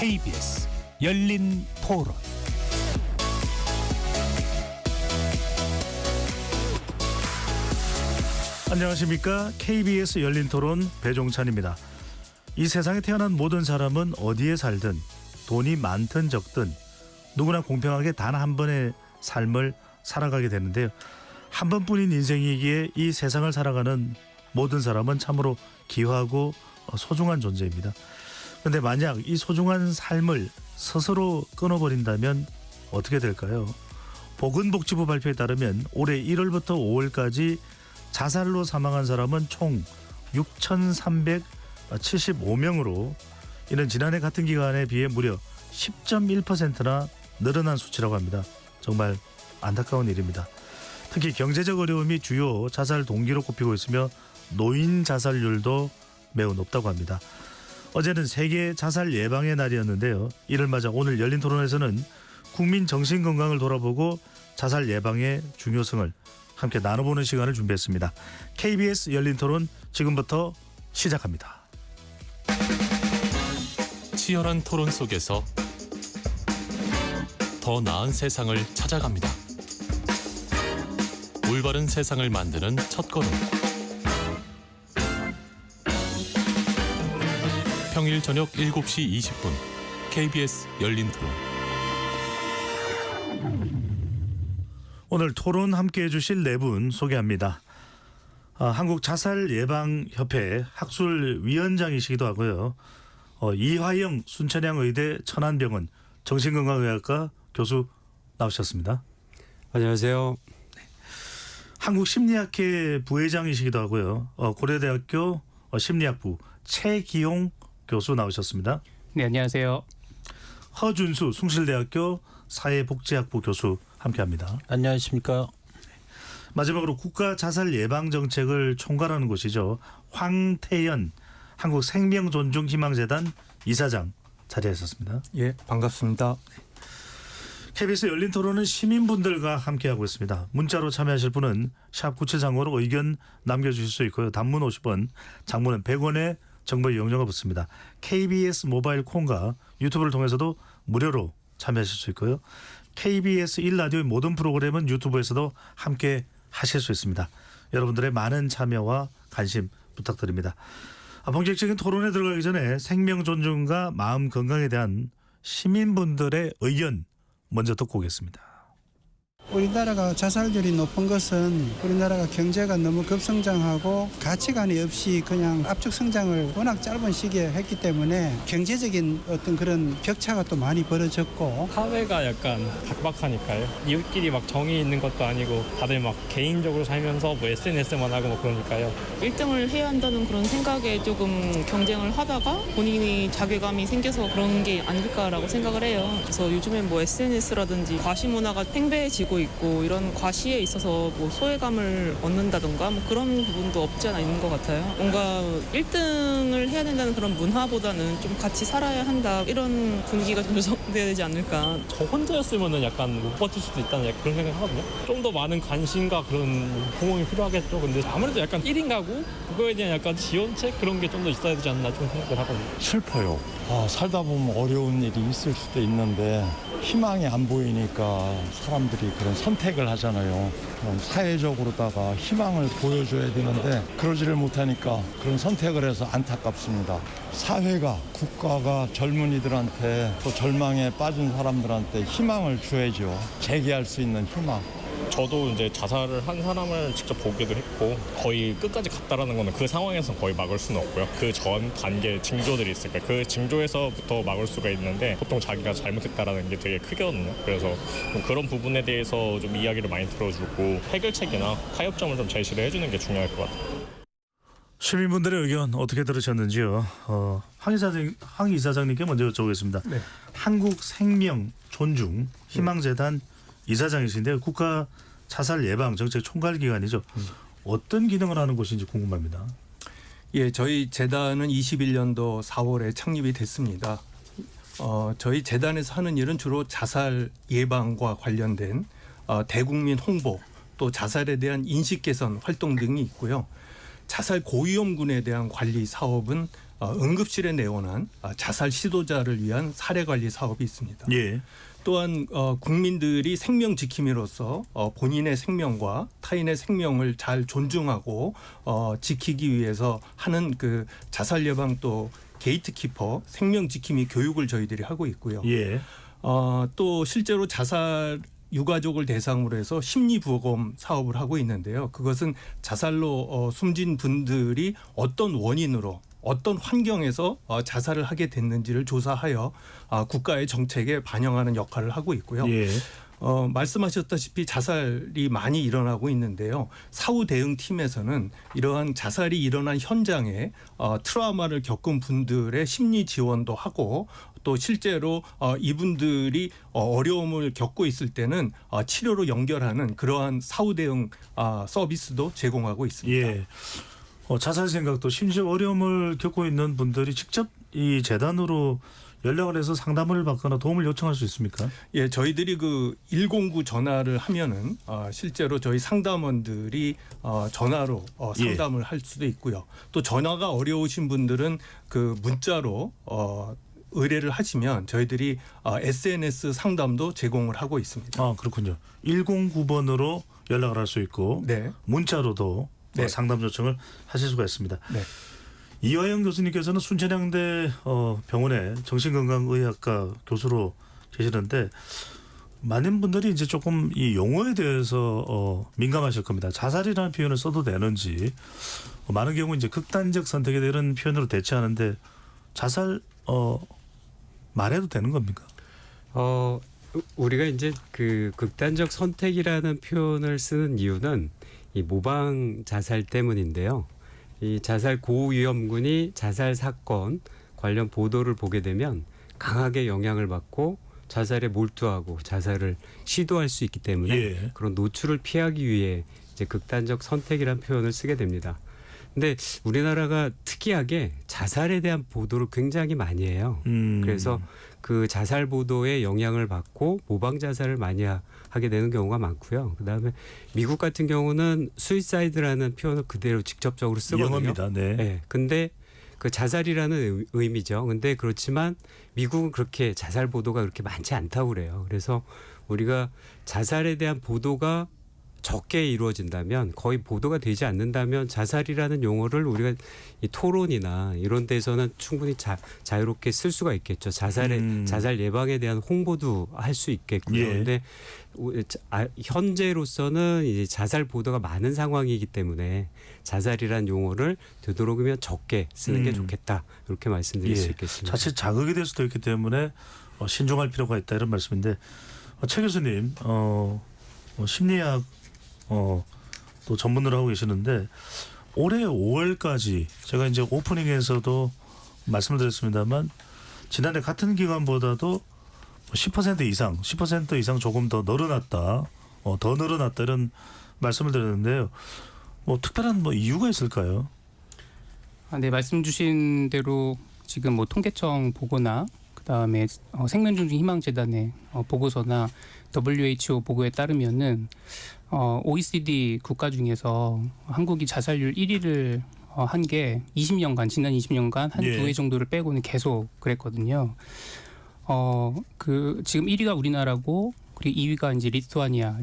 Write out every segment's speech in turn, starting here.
KBS 열린 토론. 안녕하십니까? KBS 열린 토론 배종찬입니다. 이 세상에 태어난 모든 사람은 어디에 살든 돈이 많든 적든 누구나 공평하게 단 한 번의 삶을 살아가게 되는데요. 한 번뿐인 인생이기에 이 세상을 살아가는 모든 사람은 참으로 귀하고 소중한 존재입니다. 그런데 만약 이 소중한 삶을 스스로 끊어버린다면 어떻게 될까요? 보건복지부 발표에 따르면 올해 1월부터 5월까지 자살로 사망한 사람은 총 6,375명으로 이는 지난해 같은 기간에 비해 무려 10.1%나 늘어난 수치라고 합니다. 정말 안타까운 일입니다. 특히 경제적 어려움이 주요 자살 동기로 꼽히고 있으며 노인 자살률도 매우 높다고 합니다. 어제는 세계 자살 예방의 날이었는데요. 이를 맞아 오늘 열린 토론에서는 국민 정신건강을 돌아보고 자살 예방의 중요성을 함께 나눠보는 시간을 준비했습니다. KBS 열린 토론 지금부터 시작합니다. 치열한 토론 속에서 더 나은 세상을 찾아갑니다. 올바른 세상을 만드는 첫걸음. 평일 저녁 7시 20분 KBS 열린 토론. 오늘 토론 함께해 주실 네 분 소개합니다. 한국자살예방협회 학술위원장이시기도 하고요. 이화영 순천향의대 천안병원 정신건강의학과 교수 나오셨습니다. 안녕하세요. 한국심리학회 부회장이시기도 하고요. 고려대학교 심리학부 최기용 교수 나오셨습니다. 네, 안녕하세요. 허준수 숭실대학교 사회복지학부 교수 함께합니다. 안녕하십니까. 마지막으로 국가자살예방정책을 총괄하는 곳이죠. 황태연 한국생명존중희망재단 이사장 자리하셨습니다. 예, 반갑습니다. KBS 열린 토론은 시민분들과 함께하고 있습니다. 문자로 참여하실 분은 샵 9735로 의견 남겨주실 수 있고요. 단문 50원, 장문은 100원의 정보 이용료가 붙습니다. KBS 모바일 콩과 유튜브를 통해서도 무료로 참여하실 수 있고요. KBS 1라디오의 모든 프로그램은 유튜브에서도 함께 하실 수 있습니다. 여러분들의 많은 참여와 관심 부탁드립니다. 본격적인 토론에 들어가기 전에 생명 존중과 마음 건강에 대한 시민분들의 의견 먼저 듣고 오겠습니다. 우리나라가 자살률이 높은 것은 우리나라가 경제가 너무 급성장하고 가치관이 없이 그냥 압축 성장을 워낙 짧은 시기에 했기 때문에 경제적인 어떤 그런 격차가 또 많이 벌어졌고 사회가 약간 각박하니까요. 이웃끼리 막 정이 있는 것도 아니고 다들 막 개인적으로 살면서 뭐 SNS만 하고 뭐 그러니까요. 1등을 해야 한다는 그런 생각에 조금 경쟁을 하다가 본인이 자괴감이 생겨서 그런 게 아닐까라고 생각을 해요. 그래서 요즘엔 뭐 SNS라든지 과시 문화가 팽배해지고 있고 이런 과시에 있어서 뭐 소외감을 얻는다던가 뭐 그런 부분도 없지 않아 있는 것 같아요. 뭔가 1등을 해야 된다는 그런 문화보다는 좀 같이 살아야 한다 이런 분위기가 좀 조성돼야 되지 않을까. 저 혼자였으면은 약간 못 버틸 수도 있다는 약간 그런 생각 하거든요. 좀 더 많은 관심과 그런 호응이 필요하겠죠. 근데 아무래도 약간 1인 가구 그거에 대한 약간 지원책 그런 게 좀 더 있어야 되지 않나 좀 생각을 하거든요. 슬퍼요. 살다 보면 어려운 일이 있을 수도 있는데 희망이 안 보이니까 사람들이 그런 선택을 하잖아요. 그럼 사회적으로다가 희망을 보여줘야 되는데 그러지를 못하니까 그런 선택을 해서 안타깝습니다. 사회가 국가가 젊은이들한테 또 절망에 빠진 사람들한테 희망을 줘야죠. 재기할 수 있는 희망. 저도 이제 자살을 한 사람을 직접 보기도 했고 거의 끝까지 갔다라는 거는 그 상황에서 거의 막을 수는 없고요. 그 전 단계 징조들이 있을 거예요. 그 징조에서부터 막을 수가 있는데 보통 자기가 잘못했다라는 게 되게 크거든요. 그래서 그런 부분에 대해서 좀 이야기를 많이 들어주고 해결책이나 타협점을 좀 제시를 해주는 게 중요할 것 같아요. 시민분들의 의견 어떻게 들으셨는지요? 황 이사장님께 먼저 여쭤보겠습니다. 네. 한국생명존중희망재단 이사장이신데요. 국가 자살 예방 정책 총괄 기관이죠. 어떤 기능을 하는 곳인지 궁금합니다. 예, 저희 재단은 21년도 4월에 창립이 됐습니다. 저희 재단에서 하는 일은 주로 자살 예방과 관련된 대국민 홍보 또 자살에 대한 인식 개선 활동 등이 있고요. 자살 고위험군에 대한 관리 사업은 응급실에 내원한 자살 시도자를 위한 사례 관리 사업이 있습니다. 예. 또한 국민들이 생명 지킴이로서 본인의 생명과 타인의 생명을 잘 존중하고 지키기 위해서 하는 그 자살 예방 또 게이트키퍼 생명 지킴이 교육을 저희들이 하고 있고요. 예. 또 실제로 자살 유가족을 대상으로 해서 심리부검 사업을 하고 있는데요. 그것은 자살로 숨진 분들이 어떤 원인으로 어떤 환경에서 자살을 하게 됐는지를 조사하여 국가의 정책에 반영하는 역할을 하고 있고요. 예. 말씀하셨다시피 자살이 많이 일어나고 있는데요. 사후 대응 팀에서는 이러한 자살이 일어난 현장에 트라우마를 겪은 분들의 심리 지원도 하고 또 실제로 이분들이 어려움을 겪고 있을 때는 치료로 연결하는 그러한 사후 대응 서비스도 제공하고 있습니다. 예. 자살 생각도 심지어 어려움을 겪고 있는 분들이 직접 이 재단으로 연락을 해서 상담을 받거나 도움을 요청할 수 있습니까? 예, 저희들이 그 109 전화를 하면은 실제로 저희 상담원들이 전화로 상담을 할 수도 있고요. 또 전화가 어려우신 분들은 그 문자로 의뢰를 하시면 저희들이 SNS 상담도 제공을 하고 있습니다. 아, 그렇군요. 109번으로 연락을 할 수 있고 네. 문자로도 네. 상담 요청을 하실 수가 있습니다. 네. 이화영 교수님께서는 순천향대 병원의 정신건강의학과 교수로 계시는데 많은 분들이 이제 조금 이 용어에 대해서 민감하실 겁니다. 자살이라는 표현을 써도 되는지 많은 경우 이제 극단적 선택에 대한 표현으로 대체하는데 자살 말해도 되는 겁니까? 우리가 이제 그 극단적 선택이라는 표현을 쓰는 이유는 이 모방 자살 때문인데요. 이 자살 고위험군이 자살 사건 관련 보도를 보게 되면 강하게 영향을 받고 자살에 몰두하고 자살을 시도할 수 있기 때문에 예. 그런 노출을 피하기 위해 이제 극단적 선택이라는 표현을 쓰게 됩니다. 근데 우리나라가 특이하게 자살에 대한 보도를 굉장히 많이 해요. 그래서 그 자살 보도에 영향을 받고 모방 자살을 많이 하게 되는 경우가 많고요. 그다음에 미국 같은 경우는 수이사이드라는 표현을 그대로 직접적으로 쓰거든요. 영어입니다. 네. 네. 근데 그 자살이라는 의미죠. 근데 그렇지만 미국은 그렇게 자살 보도가 그렇게 많지 않다고 그래요. 그래서 우리가 자살에 대한 보도가 적게 이루어진다면 거의 보도가 되지 않는다면 자살이라는 용어를 우리가 이 토론이나 이런 데서는 충분히 자유롭게 쓸 수가 있겠죠. 자살 예방에 대한 홍보도 할 수 있겠고요. 그런데 현재로서는 이제 자살 보도가 많은 상황이기 때문에 자살이라는 용어를 되도록이면 적게 쓰는 게 좋겠다. 이렇게 말씀드릴 수 있겠습니다. 자칫 자극이 될 수도 있기 때문에 신중할 필요가 있다 이런 말씀인데 최 교수님 심리학 또 전문으로 하고 계시는데 올해 5월까지 제가 이제 오프닝에서도 말씀을 드렸습니다만 지난해 같은 기간보다도 10% 이상 조금 더 늘어났다. 더 늘어났다 이런 말씀을 드렸는데요. 특별한 이유가 있을까요? 네, 말씀 주신 대로 지금 통계청 보고나 그다음에 생명존중 희망재단의 보고서나 WHO 보고에 따르면은 OECD 국가 중에서 한국이 자살률 1위를 한 게 20년간 지난 20년간 한 두 해 정도를 빼고는 계속 그랬거든요. 지금 1위가 우리나라고 그리고 2위가 이제 리투아니아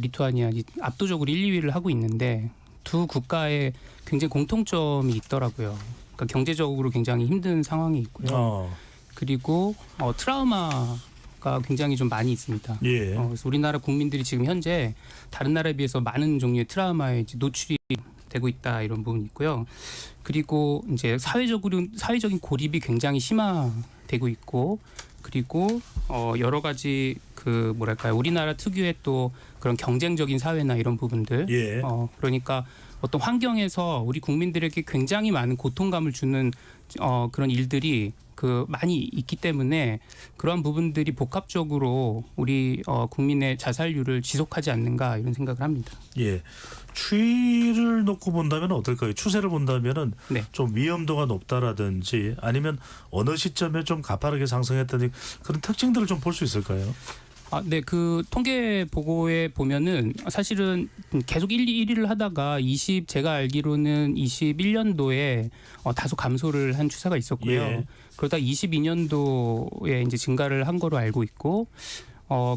압도적으로 1, 2위를 하고 있는데 두 국가에 굉장히 공통점이 있더라고요. 그러니까 경제적으로 굉장히 힘든 상황이 있고요. 그리고 트라우마가 굉장히 좀 많이 있습니다. 예. 그래서 우리나라 국민들이 지금 현재 다른 나라에 비해서 많은 종류의 트라우마에 이제 노출이 되고 있다 이런 부분이 있고요. 그리고 이제 사회적인 고립이 굉장히 심화되고 있고 그리고 여러 가지 우리나라 특유의 또 그런 경쟁적인 사회나 이런 부분들 그러니까 어떤 환경에서 우리 국민들에게 굉장히 많은 고통감을 주는 그런 일들이 많이 있기 때문에 그러한 부분들이 복합적으로 우리 국민의 자살률을 지속하지 않는가 이런 생각을 합니다. 예. 추이를 놓고 본다면 어떨까요? 추세를 본다면은 네. 좀 위험도가 높다라든지 아니면 어느 시점에 좀 가파르게 상승했다든지 그런 특징들을 좀 볼 수 있을까요? 네, 그 통계 보고에 보면은 사실은 계속 1위를 하다가 제가 알기로는 21년도에 다소 감소를 한 추세가 있었고요. 예. 그러다 22년도에 이제 증가를 한 거로 알고 있고,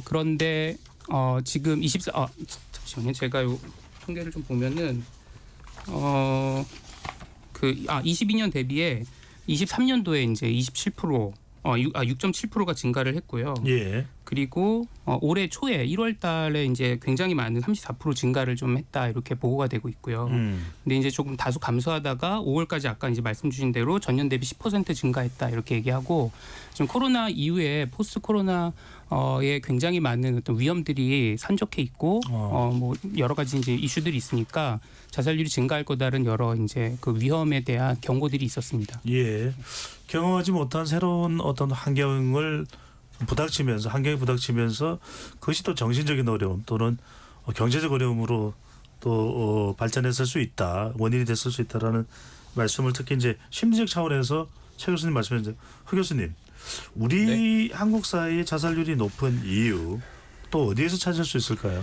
그런데 지금 잠시만요. 제가 요 통계를 좀 보면은 22년 대비해 23년도에 이제 27% 6.7%가 증가를 했고요. 예. 그리고 올해 초에 1월 달에 이제 굉장히 많은 34% 증가를 좀 했다 이렇게 보고가 되고 있고요. 근데 이제 조금 다소 감소하다가 5월까지 아까 이제 말씀 주신 대로 전년 대비 10% 증가했다 이렇게 얘기하고, 지금 코로나 이후에 포스트 코로나에 굉장히 많은 어떤 위험들이 산적해 있고 뭐 여러 가지 이제 이슈들이 있으니까 자살률이 증가할 거다라는 여러 이제 그 위험에 대한 경고들이 있었습니다. 예. 경험하지 못한 새로운 어떤 환경에 부닥치면서 그것이 또 정신적인 어려움 또는 경제적 어려움으로 또 발전했을 수 있다, 원인이 됐을 수 있다라는 말씀을 특히 이제 심리적 차원에서 최 교수님 말씀하셨는데, 흑 교수님, 우리 한국 사회의 자살률이 높은 이유 또 어디에서 찾을 수 있을까요?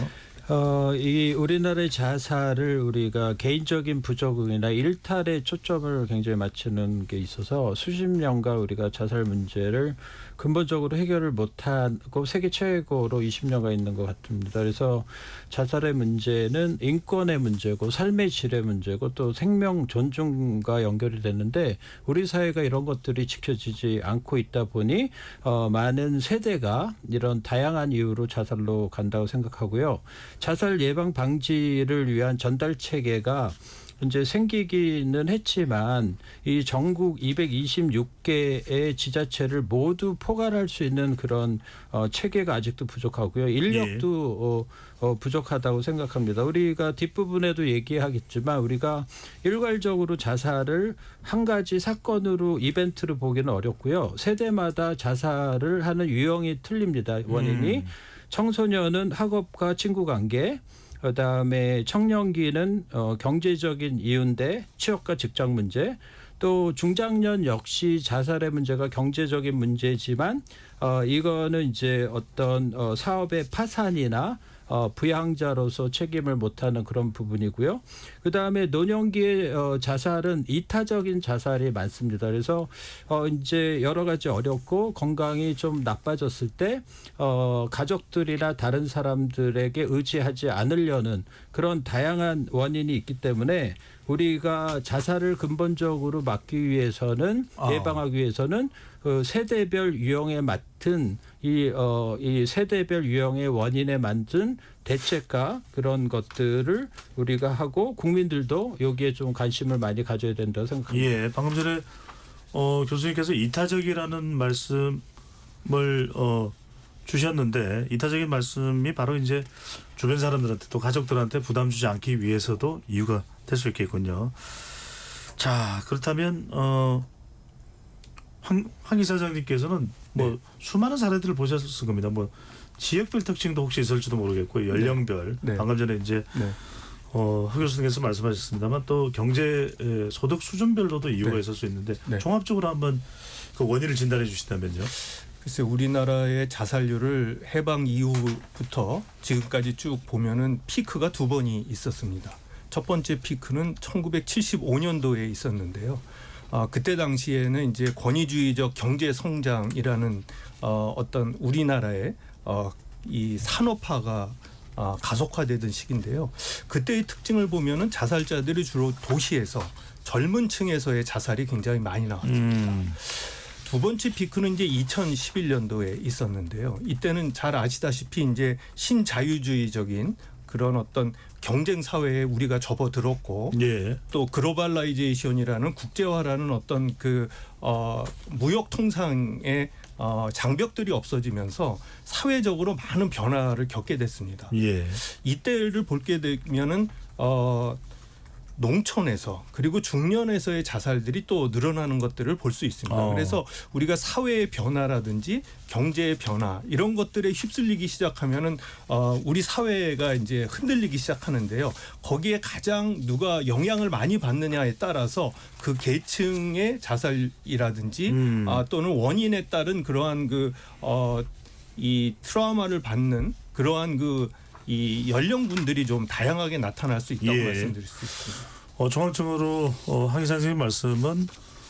이 우리나라의 자살을 우리가 개인적인 부적응이나 일탈에 초점을 굉장히 맞추는 게 있어서 수십 년간 우리가 자살 문제를 근본적으로 해결을 못하고 세계 최고로 20년간 있는 것 같습니다. 그래서 자살의 문제는 인권의 문제고 삶의 질의 문제고 또 생명 존중과 연결이 되는데, 우리 사회가 이런 것들이 지켜지지 않고 있다 보니 많은 세대가 이런 다양한 이유로 자살로 간다고 생각하고요. 자살 예방 방지를 위한 전달 체계가 이제 생기기는 했지만 이 전국 226개의 지자체를 모두 포괄할 수 있는 그런 체계가 아직도 부족하고요. 인력도 부족하다고 생각합니다. 우리가 뒷부분에도 얘기하겠지만 우리가 일괄적으로 자살을 한 가지 사건으로 이벤트로 보기는 어렵고요. 세대마다 자살을 하는 유형이 틀립니다. 원인이. 청소년은 학업과 친구 관계, 그다음에 청년기는 경제적인 이유인데 취업과 직장 문제, 또 중장년 역시 자살의 문제가 경제적인 문제지만 이거는 이제 어떤 사업의 파산이나 부양자로서 책임을 못하는 그런 부분이고요. 그다음에 노년기의 자살은 이타적인 자살이 많습니다. 그래서 이제 여러 가지 어렵고 건강이 좀 나빠졌을 때 가족들이나 다른 사람들에게 의지하지 않으려는 그런 다양한 원인이 있기 때문에 우리가 자살을 근본적으로 막기 위해서는 예방하기 위해서는 그 세대별 유형에 맞은 이 세대별 유형의 원인에 맞은 대책과 그런 것들을 우리가 하고 국민들도 여기에 좀 관심을 많이 가져야 된다고 생각합니다. 예, 방금 전에 교수님께서 이타적이라는 말씀을 주셨는데, 이타적인 말씀이 바로 이제 주변 사람들한테 또 가족들한테 부담 주지 않기 위해서도 이유가 될 수 있겠군요. 자, 그렇다면 황 이사장님께서는 뭐 수많은 사례들을 보셨을 겁니다. 뭐 지역별 특징도 혹시 있을지도 모르겠고 연령별, 방금 전에 이제 흑 교수님께서 말씀하셨습니다만 또 경제 소득 수준별로도 이유가 있을 수 있는데 종합적으로 한번 그 원인을 진단해 주시다면요. 글쎄, 우리나라의 자살률을 해방 이후부터 지금까지 쭉 보면은 피크가 두 번이 있었습니다. 첫 번째 피크는 1975년도에 있었는데요. 그때 당시에는 이제 권위주의적 경제 성장이라는 어떤 우리나라의 이 산업화가 가속화되던 시기인데요. 그때의 특징을 보면은 자살자들이 주로 도시에서 젊은 층에서의 자살이 굉장히 많이 나왔습니다. 두 번째 피크는 이제 2011년도에 있었는데요. 이때는 잘 아시다시피 이제 신자유주의적인 그런 어떤 경쟁 사회에 우리가 접어들었고 또 글로벌라이제이션이라는 국제화라는 어떤 그 무역 통상의 장벽들이 없어지면서 사회적으로 많은 변화를 겪게 됐습니다. 이때를 볼게 되면은 농촌에서 그리고 중년에서의 자살들이 또 늘어나는 것들을 볼 수 있습니다. 그래서 우리가 사회의 변화라든지 경제의 변화 이런 것들에 휩쓸리기 시작하면은 우리 사회가 이제 흔들리기 시작하는데요. 거기에 가장 누가 영향을 많이 받느냐에 따라서 그 계층의 자살이라든지 또는 원인에 따른 그러한 그 이 트라우마를 받는 그러한 이 연령군들이 좀 다양하게 나타날 수 있다고 예. 말씀드릴 수 있습니다. 종합적으로 황희상 선생님 말씀은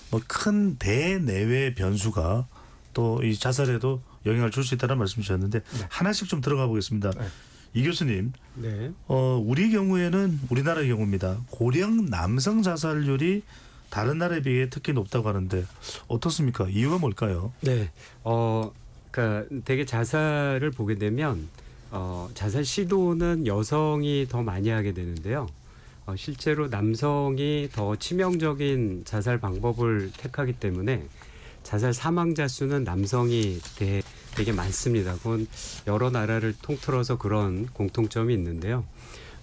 뭐 큰 대내외 변수가 또 이 자살에도 영향을 줄 수 있다는 말씀이셨는데 하나씩 좀 들어가 보겠습니다. 네. 이 교수님, 네. 우리 경우에는 우리나라의 경우입니다. 고령 남성 자살률이 다른 나라에 비해 특히 높다고 하는데 어떻습니까? 이유가 뭘까요? 네. 그러니까 되게 자살을 보게 되면 자살 시도는 여성이 더 많이 하게 되는데요. 실제로 남성이 더 치명적인 자살 방법을 택하기 때문에 자살 사망자 수는 남성이 되게 많습니다. 그건 여러 나라를 통틀어서 그런 공통점이 있는데요.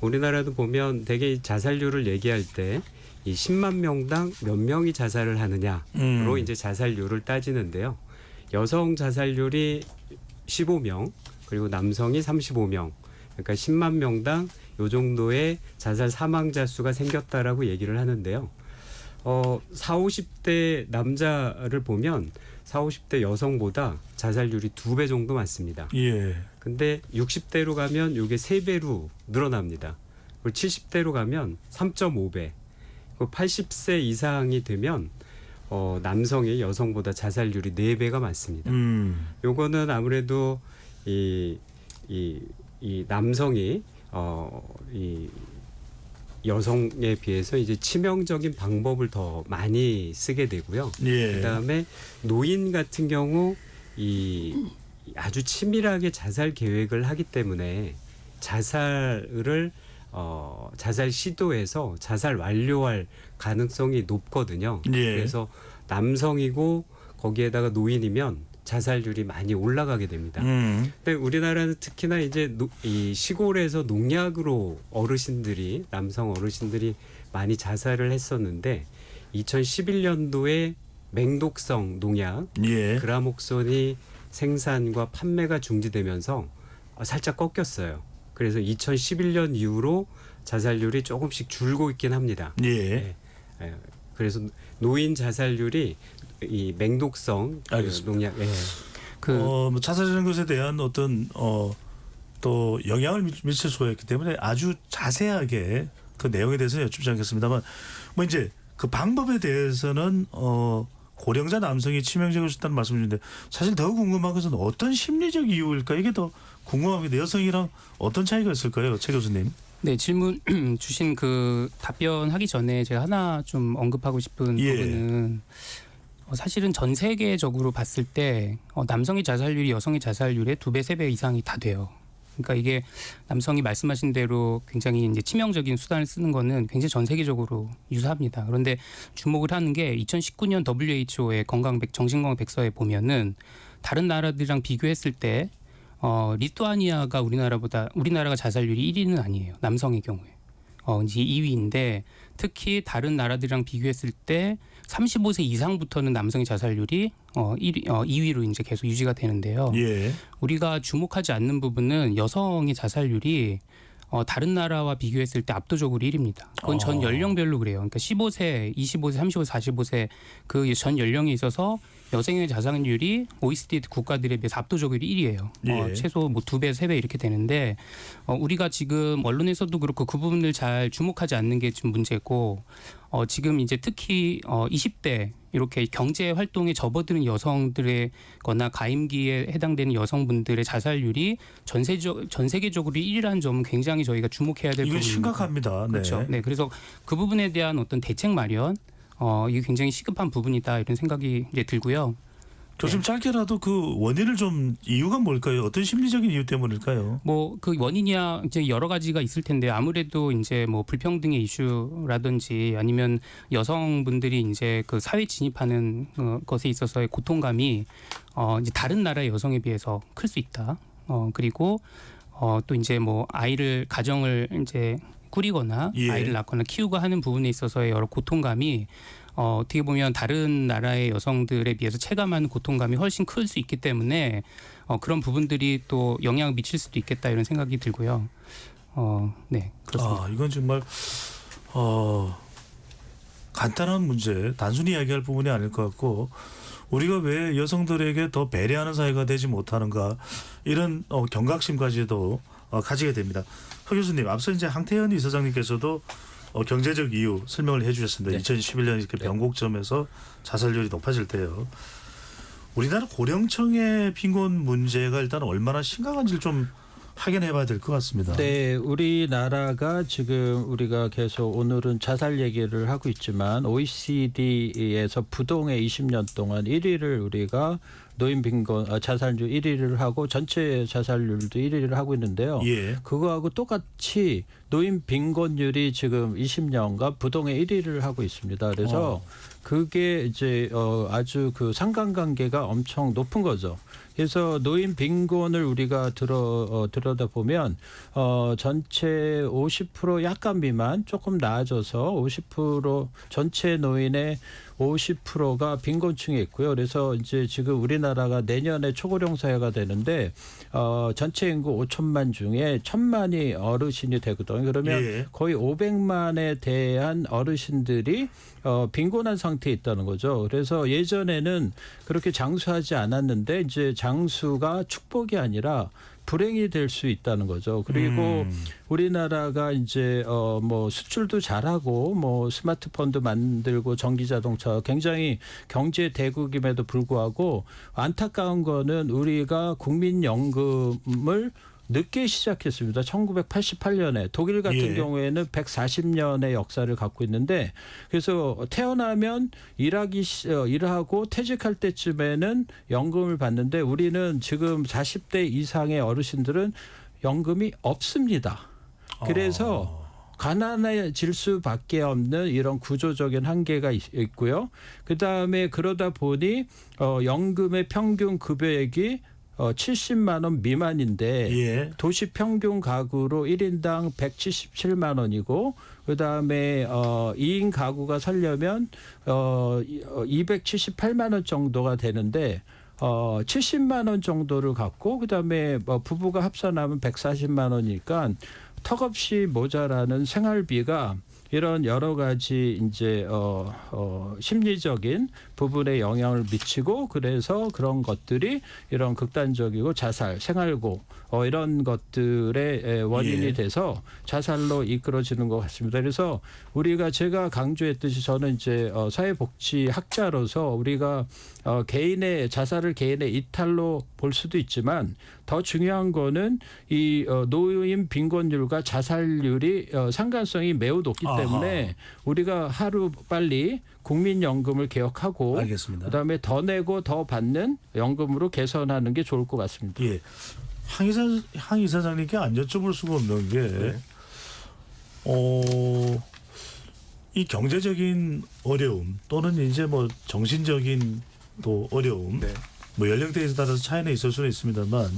우리나라도 보면 되게 자살률을 얘기할 때 이 10만 명당 몇 명이 자살을 하느냐로 이제 자살률을 따지는데요. 여성 자살률이 15명 그리고 남성이 35명. 그러니까 10만 명당 요 정도의 자살 사망자 수가 생겼다라고 얘기를 하는데요. 40, 50대 남자를 보면 40, 50대 여성보다 자살률이 2배 정도 많습니다. 예. 근데 60대로 가면 이게 3배로 늘어납니다. 그리고 70대로 가면 3.5배. 그리고 80세 이상이 되면 남성이 여성보다 자살률이 4배가 많습니다. 요거는 아무래도 이 남성이 이 여성에 비해서 이제 치명적인 방법을 더 많이 쓰게 되고요. 예. 그다음에 노인 같은 경우 이 아주 치밀하게 자살 계획을 하기 때문에 자살 시도에서 자살 완료할 가능성이 높거든요. 예. 그래서 남성이고 거기에다가 노인이면 자살률이 많이 올라가게 됩니다. 근데 우리나라는 특히나 이제 이 시골에서 농약으로 남성 어르신들이 많이 자살을 했었는데 2011년도에 맹독성 농약 예. 그라목손이 생산과 판매가 중지되면서 살짝 꺾였어요. 그래서 2011년 이후로 자살률이 조금씩 줄고 있긴 합니다. 예. 그래서 노인 자살률이 이 맹독성 농약 뭐 자살하는 것에 대한 어떤 또 영향을 미칠 수가 있기 때문에 아주 자세하게 그 내용에 대해서는 여쭙지 않겠습니다만 뭐 이제 그 방법에 대해서는 고령자 남성이 치명적일 수 있다는 말씀이신데 사실 더 궁금한 것은 어떤 심리적 이유일까 이게 더 궁금합니다. 여성이랑 어떤 차이가 있을까요, 최 교수님? 네, 질문 주신 그 답변하기 전에 제가 하나 좀 언급하고 싶은 예. 부분은 사실은 전 세계적으로 봤을 때 남성의 자살률이 여성의 자살률의 2배, 3배 이상이 다 돼요. 그러니까 이게 남성이 말씀하신 대로 굉장히 이제 치명적인 수단을 쓰는 거는 굉장히 전 세계적으로 유사합니다. 그런데 주목을 하는 게 2019년 WHO의 정신건강 백서에 보면은 다른 나라들이랑 비교했을 때 리투아니아가 우리나라가 자살률이 1위는 아니에요. 남성의 경우에. 이제 2위인데 특히 다른 나라들이랑 비교했을 때 35세 이상부터는 남성의 자살률이 2위로 이제 계속 유지가 되는데요. 예. 우리가 주목하지 않는 부분은 여성의 자살률이 다른 나라와 비교했을 때 압도적으로 1위입니다. 그건 전 연령별로 그래요. 그러니까 15세, 25세, 35세, 45세 그 전 연령에 있어서 여성의 자살률이 OECD 국가들에 비해서 압도적으로 1위예요. 예. 최소 뭐 2배, 3배 이렇게 되는데 우리가 지금 언론에서도 그렇고 그 부분을 잘 주목하지 않는 게 좀 문제고 지금 이제 특히 20대 이렇게 경제 활동에 접어드는 여성들의 거나 가임기에 해당되는 여성분들의 자살률이 전 세계적으로 1위라는 점은 굉장히 저희가 주목해야 될 이건 부분입니다. 심각합니다. 그렇죠. 네. 네, 그래서 그 부분에 대한 어떤 대책 마련 이게 굉장히 시급한 부분이다 이런 생각이 이제 들고요. 교수님 짧게라도 그 원인을 좀 이유가 뭘까요? 어떤 심리적인 이유 때문일까요? 뭐 그 원인이야 이제 여러 가지가 있을 텐데 아무래도 이제 뭐 불평등의 이슈라든지 아니면 여성분들이 이제 그 사회 진입하는 것에 있어서의 고통감이 이제 다른 나라의 여성에 비해서 클 수 있다. 그리고 또 이제 뭐 가정을 이제 꾸리거나 예. 아이를 낳거나 키우고 하는 부분에 있어서의 여러 고통감이 어떻게 보면 다른 나라의 여성들에 비해서 체감하는 고통감이 훨씬 클 수 있기 때문에 그런 부분들이 또 영향을 미칠 수도 있겠다 이런 생각이 들고요. 네, 그렇습니다. 이건 정말 간단한 문제, 단순히 이야기할 부분이 아닐 것 같고 우리가 왜 여성들에게 더 배려하는 사회가 되지 못하는가 이런 경각심까지도 가지게 됩니다. 허 교수님, 앞서 이제 항태현 이사장님께서도 경제적 이유 설명을 해주셨습니다. 2011년 이렇게 변곡점에서 자살률이 높아질 때요. 우리나라 고령층의 빈곤 문제가 일단 얼마나 심각한지를 좀 확인해봐야 될 것 같습니다. 네, 우리나라가 지금 우리가 계속 오늘은 자살 얘기를 하고 있지만 OECD에서 부동의 20년 동안 1위를 우리가 노인 빈곤 자살률 1위를 하고 전체 자살률도 1위를 하고 있는데요. 예. 그거하고 똑같이 노인 빈곤율이 지금 20년간 부동의 1위를 하고 있습니다. 그래서 그게 이제 아주 그 상관관계가 엄청 높은 거죠. 그래서 노인 빈곤을 우리가 들여다보면 전체 50% 약간 미만 조금 나아져서 50% 전체 노인의 50%가 빈곤층에 있고요. 그래서 이제 지금 우리나라가 내년에 초고령 사회가 되는데 전체 인구 5천만 중에 1,000만이 어르신이 되거든요. 그러면 거의 500만에 대한 어르신들이 빈곤한 상태에 있다는 거죠. 그래서 예전에는 그렇게 장수하지 않았는데 이제 장수가 축복이 아니라 불행이 될 수 있다는 거죠. 그리고 우리나라가 이제 뭐 수출도 잘하고 뭐 스마트폰도 만들고 전기 자동차 굉장히 경제 대국임에도 불구하고 안타까운 거는 우리가 국민연금을 늦게 시작했습니다. 1988년에 독일 같은 경우에는 140년의 역사를 갖고 있는데 그래서 태어나면 일하고 퇴직할 때쯤에는 연금을 받는데 우리는 지금 40대 이상의 어르신들은 연금이 없습니다. 그래서 가난해질 수밖에 없는 이런 구조적인 한계가 있고요. 그다음에 그러다 보니 연금의 평균 급여액이 70만 원 미만인데 도시 평균 가구로 1인당 177만 원이고 그다음에 2인 가구가 살려면 278만 원 정도가 되는데 70만 원 정도를 갖고 그다음에 부부가 합산하면 140만 원이니까 턱없이 모자라는 생활비가 이런 여러 가지 이제 심리적인 부분에 영향을 미치고 그래서 그런 것들이 이런 극단적이고 자살, 생활고 이런 것들의 원인이 돼서 자살로 이끌어지는 것 같습니다. 그래서 우리가 제가 강조했듯이 저는 이제 사회복지학자로서 우리가 개인의 자살을 개인의 이탈로 볼 수도 있지만 더 중요한 거는 이 노인 빈곤율과 자살률이 상관성이 매우 높기 때문에 우리가 하루 빨리 국민연금을 개혁하고 알겠습니다. 그다음에 더 내고 더 받는 연금으로 개선하는 게 좋을 것 같습니다. 예. 항 이사장님께 안 여쭤볼 수가 없는 게 이 경제적인 어려움 또는 이제 뭐 정신적인 또 어려움 뭐 연령대에 따라서 차이는 있을 수는 있습니다만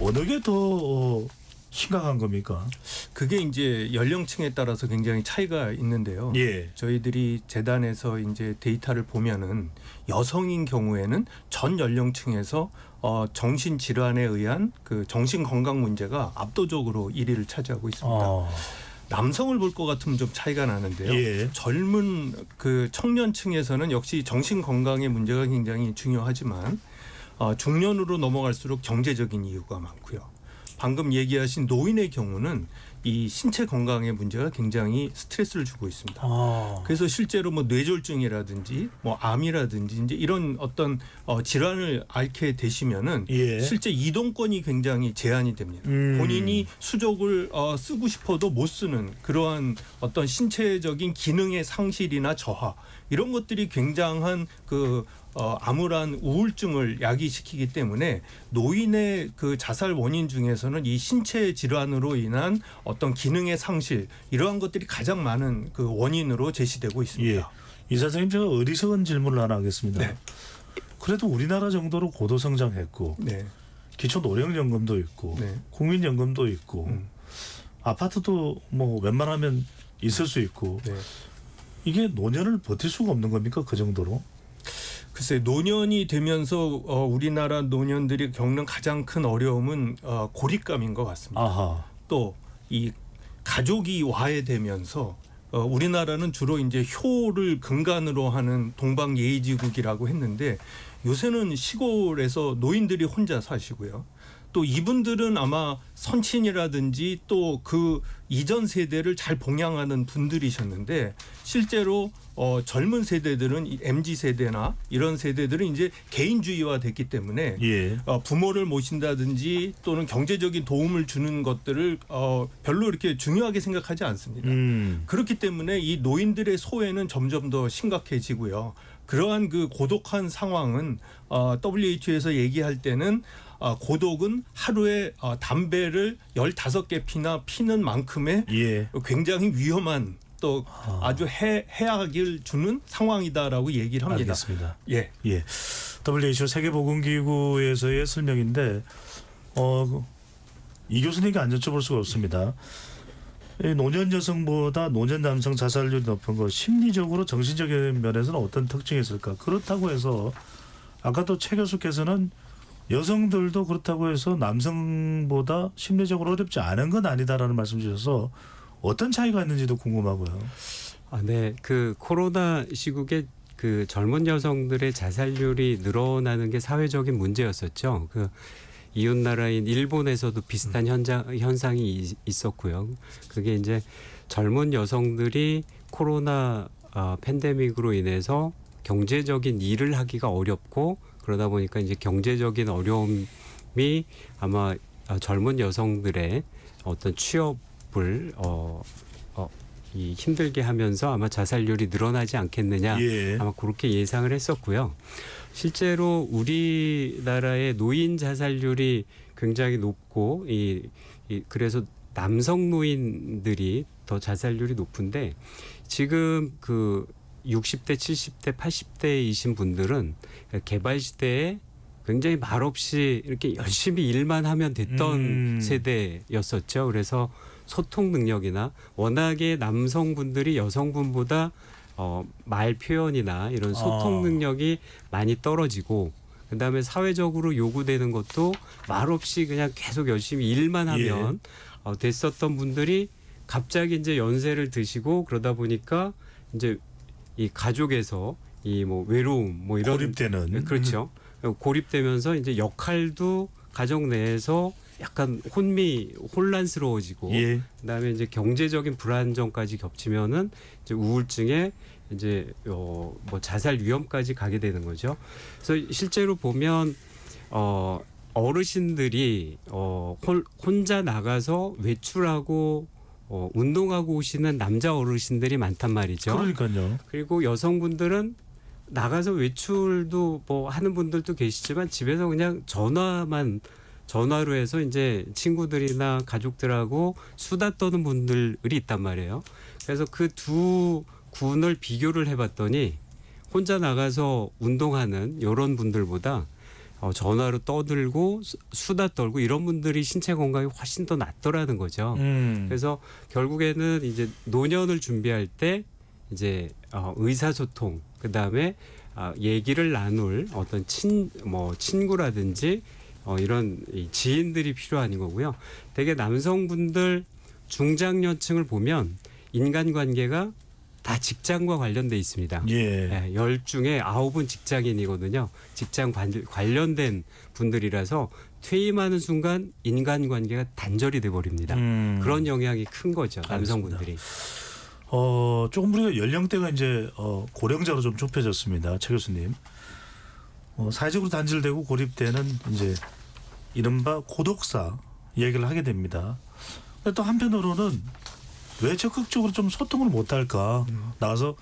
어느 게 더 심각한 겁니까? 그게 이제 연령층에 따라서 굉장히 차이가 있는데요. 저희들이 재단에서 이제 데이터를 보면은 여성인 경우에는 전 연령층에서 정신 질환에 의한 그 정신 건강 문제가 압도적으로 1위를 차지하고 있습니다. 남성을 볼 것 같으면 좀 차이가 나는데요. 젊은 그 청년층에서는 역시 정신 건강의 문제가 굉장히 중요하지만 중년으로 넘어갈수록 경제적인 이유가 많고요. 방금 얘기하신 노인의 경우는 이 신체 건강의 문제가 굉장히 스트레스를 주고 있습니다. 그래서 실제로 뭐 뇌졸중이라든지 뭐 암이라든지 이제 이런 어떤 질환을 앓게 되시면은 실제 이동권이 굉장히 제한이 됩니다. 본인이 수족을 쓰고 싶어도 못 쓰는 그러한 어떤 신체적인 기능의 상실이나 저하 이런 것들이 굉장한 그 암울한 우울증을 야기시키기 때문에 노인의 그 자살 원인 중에서는 이 신체 질환으로 인한 어떤 기능의 상실 이러한 것들이 가장 많은 그 원인으로 제시되고 있습니다. 이사장님 제가 어리석은 질문을 하나 하겠습니다. 그래도 우리나라 정도로 고도 성장했고 기초 노령연금도 있고 국민연금도 있고 아파트도 뭐 웬만하면 있을 수 있고 이게 노년을 버틸 수가 없는 겁니까? 그 정도로? 글쎄 노년이 되면서 우리나라 노년들이 겪는 가장 큰 어려움은 고립감인 것 같습니다. 또 이 가족이 와해되면서 우리나라는 주로 이제 효를 근간으로 하는 동방 예의지국이라고 했는데 요새는 시골에서 노인들이 혼자 사시고요. 또 이분들은 아마 선친이라든지 또 그 이전 세대를 잘 봉양하는 분들이셨는데 실제로 젊은 세대들은 이 MZ 세대나 이런 세대들은 이제 개인주의화 됐기 때문에 예. 부모를 모신다든지 또는 경제적인 도움을 주는 것들을 별로 이렇게 중요하게 생각하지 않습니다. 그렇기 때문에 이 노인들의 소외는 점점 더 심각해지고요. 그러한 그 고독한 상황은 WHO에서 얘기할 때는 고독은 하루에 담배를 15개 피는 만큼의 예. 굉장히 위험한 또 아주 해악을 주는 상황이다라고 얘기를 합니다. 알겠습니다. 예. 예. WHO 세계보건기구에서의 설명인데 이 교수님께 안 여쭤볼 수가 없습니다. 이 노년 여성보다 노년 남성 자살률이 높은 거 심리적으로 정신적인 면에서는 어떤 특징이 있을까? 그렇다고 해서 아까 또 최 교수께서는 여성들도 그렇다고 해서 남성보다 심리적으로 어렵지 않은 건 아니다라는 말씀 주셔서 어떤 차이가 있는지도 궁금하고요. 네, 그 코로나 시국에 그 젊은 여성들의 자살률이 늘어나는 게 사회적인 문제였었죠. 그 이웃 나라인 일본에서도 비슷한 현상이 있었고요. 그게 이제 젊은 여성들이 코로나 팬데믹으로 인해서 경제적인 일을 하기가 어렵고 그러다 보니까 이제 경제적인 어려움이 아마 젊은 여성들의 어떤 취업을 힘들게 하면서 아마 자살률이 늘어나지 않겠느냐 예. 아마 그렇게 예상을 했었고요. 실제로 우리나라의 노인 자살률이 굉장히 높고 그래서 남성 노인들이 더 자살률이 높은데 지금 그 60대, 70대, 80대이신 분들은 개발 시대에 굉장히 말없이 이렇게 열심히 일만 하면 됐던 세대였었죠. 그래서 소통 능력이나 워낙에 남성분들이 여성분보다 말 표현이나 이런 소통 능력이 많이 떨어지고 그다음에 사회적으로 요구되는 것도 말없이 그냥 계속 열심히 일만 하면 됐었던 분들이 갑자기 이제 연세를 드시고 그러다 보니까 이제 이 가족에서 이 뭐 외로움 뭐 이런 고립되는 그렇죠. 고립되면서 이제 역할도 가정 내에서 약간 혼란스러워지고 예. 그다음에 이제 경제적인 불안정까지 겹치면은 이제 우울증에 이제 뭐 자살 위험까지 가게 되는 거죠. 그래서 실제로 보면 어르신들이 혼자 나가서 외출하고 운동하고 오시는 남자 어르신들이 많단 말이죠. 그러니까요. 그리고 여성분들은 나가서 외출도 뭐 하는 분들도 계시지만 집에서 그냥 전화로 해서 이제 친구들이나 가족들하고 수다 떠는 분들이 있단 말이에요. 그래서 그 두 군을 비교를 해봤더니 혼자 나가서 운동하는 이런 분들보다 전화로 떠들고 수다 떨고 이런 분들이 신체 건강이 훨씬 더 낫더라는 거죠. 그래서 결국에는 이제 노년을 준비할 때 이제 의사소통 그다음에 얘기를 나눌 어떤 친구라든지 이런 지인들이 필요한 거고요. 대개 남성분들 중장년층을 보면 인간관계가 다 직장과 관련돼 있습니다. 예. 10 중에 9은 직장인이거든요. 직장 관련된 분들이라서 퇴임하는 순간 인간관계가 단절이 돼버립니다. 그런 영향이 큰 거죠. 남성분들이. 조금 우리가 연령대가 이제 고령자로 좀 좁혀졌습니다. 최 교수님. 사회적으로 단절되고 고립되는 이제 이른바 고독사 얘기를 하게 됩니다. 근데 또 한편으로는 왜 적극적으로 좀 소통을 못할까? 나가서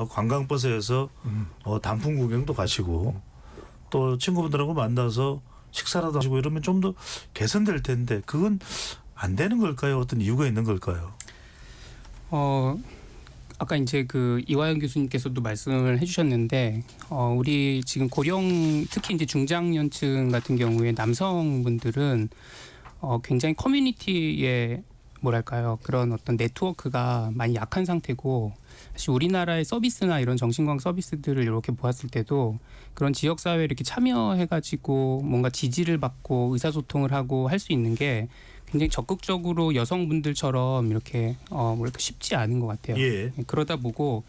관광버스에서 단풍 구경도 가시고 또 친구분들하고 만나서 식사라도 하시고 이러면 좀 더 개선될 텐데 그건 안 되는 걸까요? 어떤 이유가 있는 걸까요? 아까 이제 그 이화영 교수님께서도 말씀을 해주셨는데 우리 지금 고령 특히 이제 중장년층 같은 경우에 남성분들은 굉장히 커뮤니티에 뭐랄까요 그런 어떤 네트워크가 많이 약한 상태고 사실 우리나라의 서비스나 이런 정신건강 서비스들을 이렇게 보았을 때도 그런 지역사회에 이렇게 참여해가지고 뭔가 지지를 받고 의사소통을 하고 할 수 있는 게 굉장히 적극적으로 여성분들처럼 이렇게 뭐랄까 쉽지 않은 것 같아요. 예. 그러다 보고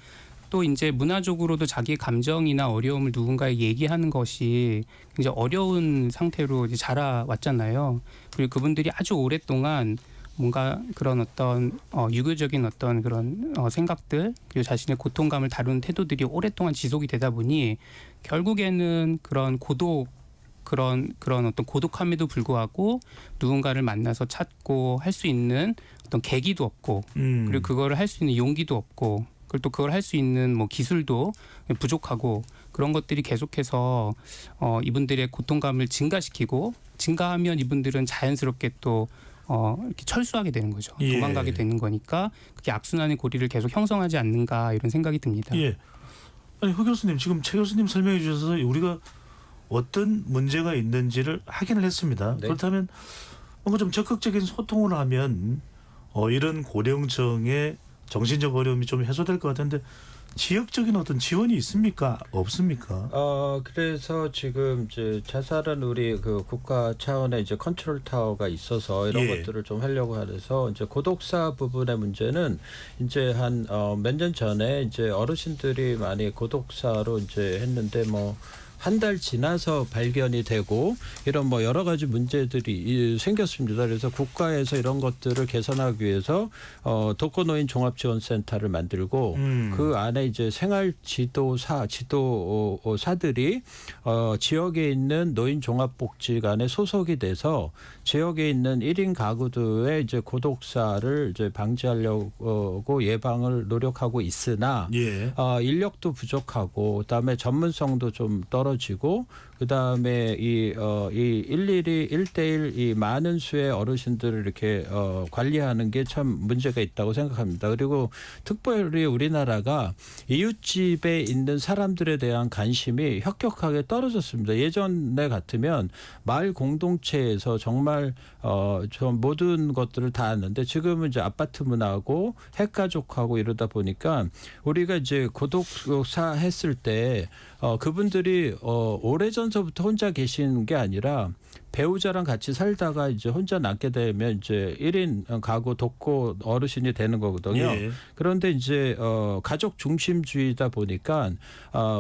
또 이제 문화적으로도 자기의 감정이나 어려움을 누군가에 얘기하는 것이 굉장히 어려운 상태로 이제 자라왔잖아요. 그리고 그분들이 아주 오랫동안 뭔가 그런 어떤 유교적인 어떤 그런 생각들 그리고 자신의 고통감을 다루는 태도들이 오랫동안 지속이 되다 보니 결국에는 그런 그런 어떤 고독함에도 불구하고 누군가를 만나서 찾고 할 수 있는 어떤 계기도 없고 그리고 그거를 할 수 있는 용기도 없고 그리고 또 그걸 할 수 있는 뭐 기술도 부족하고 그런 것들이 계속해서 이분들의 고통감을 증가하면 이분들은 자연스럽게 또 이렇게 철수하게 되는 거죠. 예. 도망가게 되는 거니까 그게 악순환의 고리를 계속 형성하지 않는가 이런 생각이 듭니다. 예. 아니 허 교수님 지금 최 교수님 설명해 주셔서 우리가 어떤 문제가 있는지를 확인을 했습니다. 네. 그렇다면 뭔가 좀 적극적인 소통을 하면 이런 고령층의 정신적 어려움이 좀 해소될 것 같은데 지역적인 어떤 지원이 있습니까? 없습니까? 그래서 지금 이제 자살은 우리 그 국가 차원의 이제 컨트롤 타워가 있어서 이런 예. 것들을 좀 하려고 해서 이제 고독사 부분의 문제는 이제 한 몇 년 전에 이제 어르신들이 많이 고독사로 이제 했는데 뭐 한 달 지나서 발견이 되고 이런 뭐 여러 가지 문제들이 생겼습니다. 그래서 국가에서 이런 것들을 개선하기 위해서 독거노인 종합지원센터를 만들고 그 안에 이제 생활 지도사들이 지역에 있는 노인 종합복지관에 소속이 돼서 지역에 있는 1인 가구들의 이제 고독사를 이제 방지하려고 예방을 노력하고 있으나 예. 인력도 부족하고 그다음에 전문성도 좀 떨어지고 그다음에 이 일일이 1대1 이 많은 수의 어르신들을 이렇게 관리하는 게 참 문제가 있다고 생각합니다. 그리고 특별히 우리나라가 이웃집에 있는 사람들에 대한 관심이 혁혁하게 떨어졌습니다. 예전에 같으면 마을 공동체에서 정말 좀 모든 것들을 다 아는데 지금은 이제 아파트 문화하고 핵가족하고 이러다 보니까 우리가 이제 고독사 했을 때 그분들이 오래전서부터 혼자 계시는 게 아니라 배우자랑 같이 살다가 이제 혼자 남게 되면 이제 1인 가구 독거 어르신이 되는 거거든요. 예. 그런데 이제 가족 중심주의다 보니까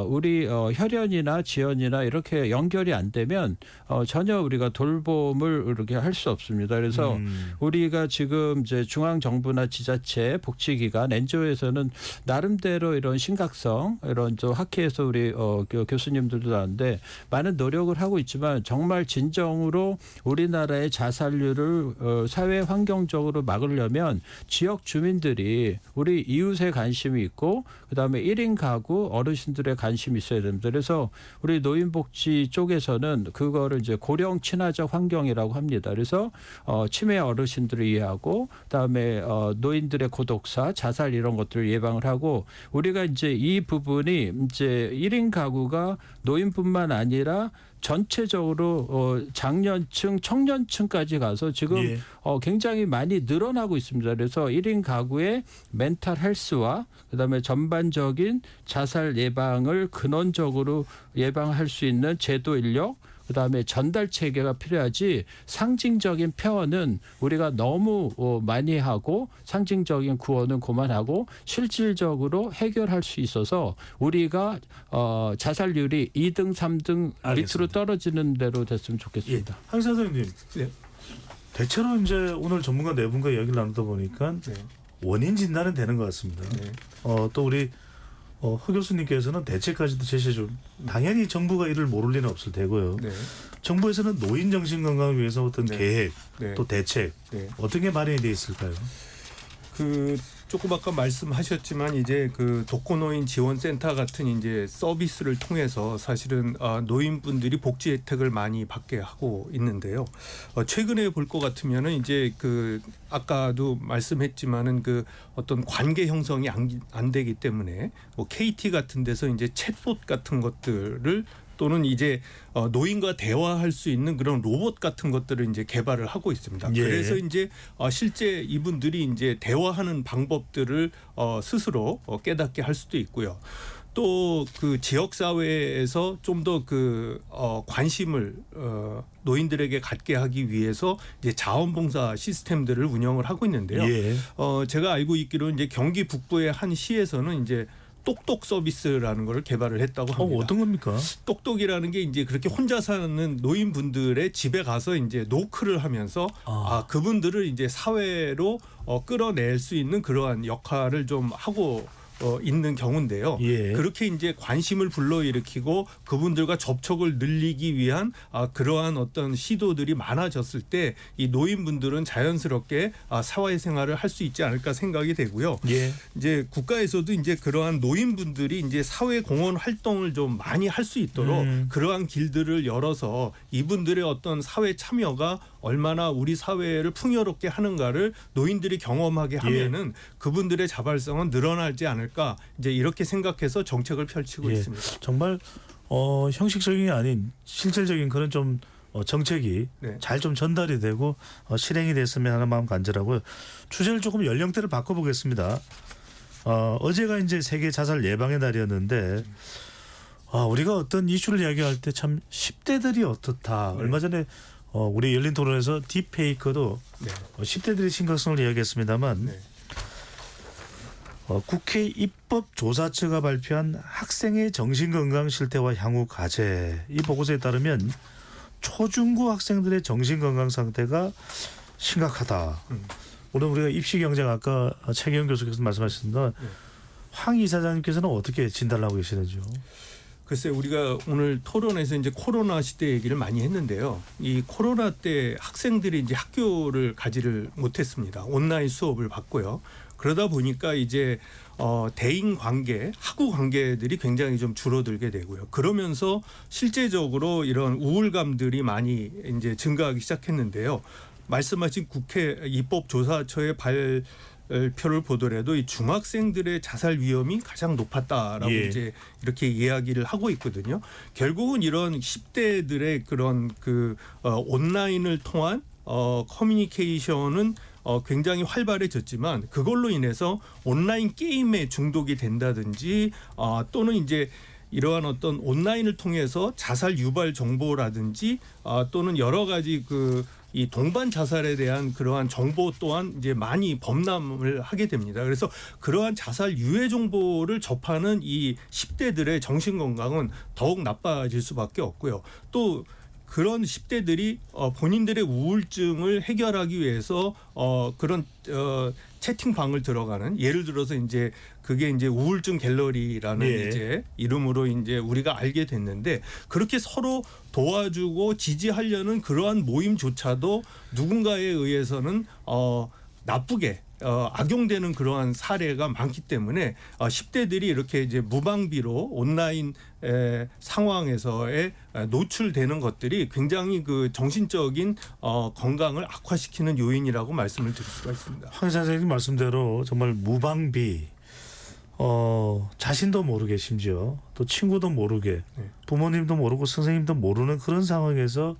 우리 혈연이나 지연이나 이렇게 연결이 안 되면 전혀 우리가 돌봄을 이렇게 할 수 없습니다. 그래서 우리가 지금 이제 중앙 정부나 지자체 복지기관 NGO에서는 나름대로 이런 심각성 이런 저 학회에서 우리 교수님들도 나왔는데 많은 노력을 하고 있지만 정말 진정으로 우리나라의 자살률을 사회 환경적으로 막으려면 지역 주민들이 우리 이웃에 관심이 있고 그다음에 1인 가구 어르신들의 관심이 있어야 됩니다. 그래서 우리 노인복지 쪽에서는 그거를 이제 고령 친화적 환경이라고 합니다. 그래서 치매 어르신들을 이해하고 그다음에 노인들의 고독사, 자살 이런 것들을 예방을 하고 우리가 이제 이 부분이 이제 1인 가구가 노인뿐만 아니라 전체적으로 장년층, 청년층까지 가서 지금 예. 굉장히 많이 늘어나고 있습니다. 그래서 1인 가구의 멘탈 헬스와 그다음에 전반적인 자살 예방을 근원적으로 예방할 수 있는 제도 인력 그다음에 전달 체계가 필요하지 상징적인 표현은 우리가 너무 많이 하고 상징적인 구호는 그만하고 실질적으로 해결할 수 있어서 우리가 자살률이 2등, 3등 알겠습니다. 밑으로 떨어지는 대로 됐으면 좋겠습니다. 예. 한 사장님. 네. 대체로 이제 오늘 전문가 네 분과 이야기를 나누다 보니까 네. 원인 진단은 되는 것 같습니다. 네. 또 우리 허 교수님께서는 대책까지도 제시해 줄 당연히 정부가 이를 모를 리는 없을 테고요. 네. 정부에서는 노인 정신 건강을 위해서 어떤 네. 계획 네. 또 대책 네. 어떤 게 마련이 돼 있을까요? 조금 아까 말씀하셨지만 이제 그 독거노인 지원센터 같은 이제 서비스를 통해서 사실은 노인분들이 복지 혜택을 많이 받게 하고 있는데요. 최근에 볼 것 같으면은 이제 그 아까도 말씀했지만은 그 어떤 관계 형성이 안 되기 때문에 뭐 KT 같은 데서 이제 챗봇 같은 것들을 또는 이제 노인과 대화할 수 있는 그런 로봇 같은 것들을 이제 개발을 하고 있습니다. 예. 그래서 이제 실제 이분들이 이제 대화하는 방법들을 스스로 깨닫게 할 수도 있고요. 또 그 지역 사회에서 좀 더 그 관심을 노인들에게 갖게 하기 위해서 이제 자원봉사 시스템들을 운영을 하고 있는데요. 예. 제가 알고 있기로 이제 경기 북부의 한 시에서는 이제 똑똑 서비스라는 걸 개발을 했다고 합니다. 어떤 겁니까? 똑똑이라는 게 이제 그렇게 혼자 사는 노인분들의 집에 가서 이제 노크를 하면서 그분들을 이제 사회로 끌어낼 수 있는 그러한 역할을 좀 하고 있는 경우인데요. 예. 그렇게 이제 관심을 불러일으키고 그분들과 접촉을 늘리기 위한 그러한 어떤 시도들이 많아졌을 때 이 노인분들은 자연스럽게 사회생활을 할 수 있지 않을까 생각이 되고요. 예. 이제 국가에서도 이제 그러한 노인분들이 이제 사회 공헌 활동을 좀 많이 할 수 있도록 그러한 길들을 열어서 이분들의 어떤 사회 참여가 얼마나 우리 사회를 풍요롭게 하는가를 노인들이 경험하게 하면은 그분들의 자발성은 늘어나지 않을까 이제 이렇게 생각해서 정책을 펼치고 있습니다. 정말 형식적인 게 아닌 실질적인 그런 좀 정책이 잘 좀 전달이 되고 실행이 됐으면 하는 마음 간절하고요. 주제를 조금 연령대를 바꿔보겠습니다. 어제가 이제 세계 자살 예방의 날이었는데 우리가 어떤 이슈를 이야기할 때 참 10대들이 어떻다. 얼마 전에 우리 열린 토론에서 딥페이크도 10대들의 심각성을 이야기했습니다만 국회 입법조사처가 발표한 학생의 정신건강 실태와 향후 과제 이 보고서에 따르면 초중고 학생들의 정신건강 상태가 심각하다. 오늘 우리가 입시경제학과 최기영 교수께서 말씀하셨습니다. 황 이사장님께서는 어떻게 진단을 하고 계시는지요? 글쎄 우리가 오늘 토론에서 이제 코로나 시대 얘기를 많이 했는데요. 이 코로나 때 학생들이 이제 학교를 가지를 못했습니다. 온라인 수업을 받고요. 그러다 보니까 이제 대인 관계, 학우 관계들이 굉장히 좀 줄어들게 되고요. 그러면서 실제적으로 이런 우울감들이 많이 이제 증가하기 시작했는데요. 말씀하신 국회 입법조사처의 발표를 보더라도 이 중학생들의 자살 위험이 가장 높았다라고 이제 이렇게 이야기를 하고 있거든요. 결국은 이런 10대들의 그런 그 온라인을 통한 커뮤니케이션은 굉장히 활발해졌지만 그걸로 인해서 온라인 게임에 중독이 된다든지 또는 이제 이러한 어떤 온라인을 통해서 자살 유발 정보라든지 또는 여러 가지 이 동반 자살에 대한 그러한 정보 또한 이제 많이 범람을 하게 됩니다. 그래서 그러한 자살 유해 정보를 접하는 이 10대들의 정신 건강은 더욱 나빠질 수밖에 없고요. 또 그런 10대들이 본인들의 우울증을 해결하기 위해서 그런 채팅방을 들어가는 예를 들어서 이제 그게 이제 우울증 갤러리라는 이제 이름으로 이제 우리가 알게 됐는데 그렇게 서로 도와주고 지지하려는 그러한 모임조차도 누군가에 의해서는 나쁘게 악용되는 그러한 사례가 많기 때문에 10대들이 이렇게 이제 무방비로 온라인 상황에서의 노출되는 것들이 굉장히 그 정신적인 건강을 악화시키는 요인이라고 말씀을 드릴 수가 있습니다. 황 선생님 말씀대로 정말 무방비 자신도 모르게 심지어 또 친구도 모르게 부모님도 모르고 선생님도 모르는 그런 상황에서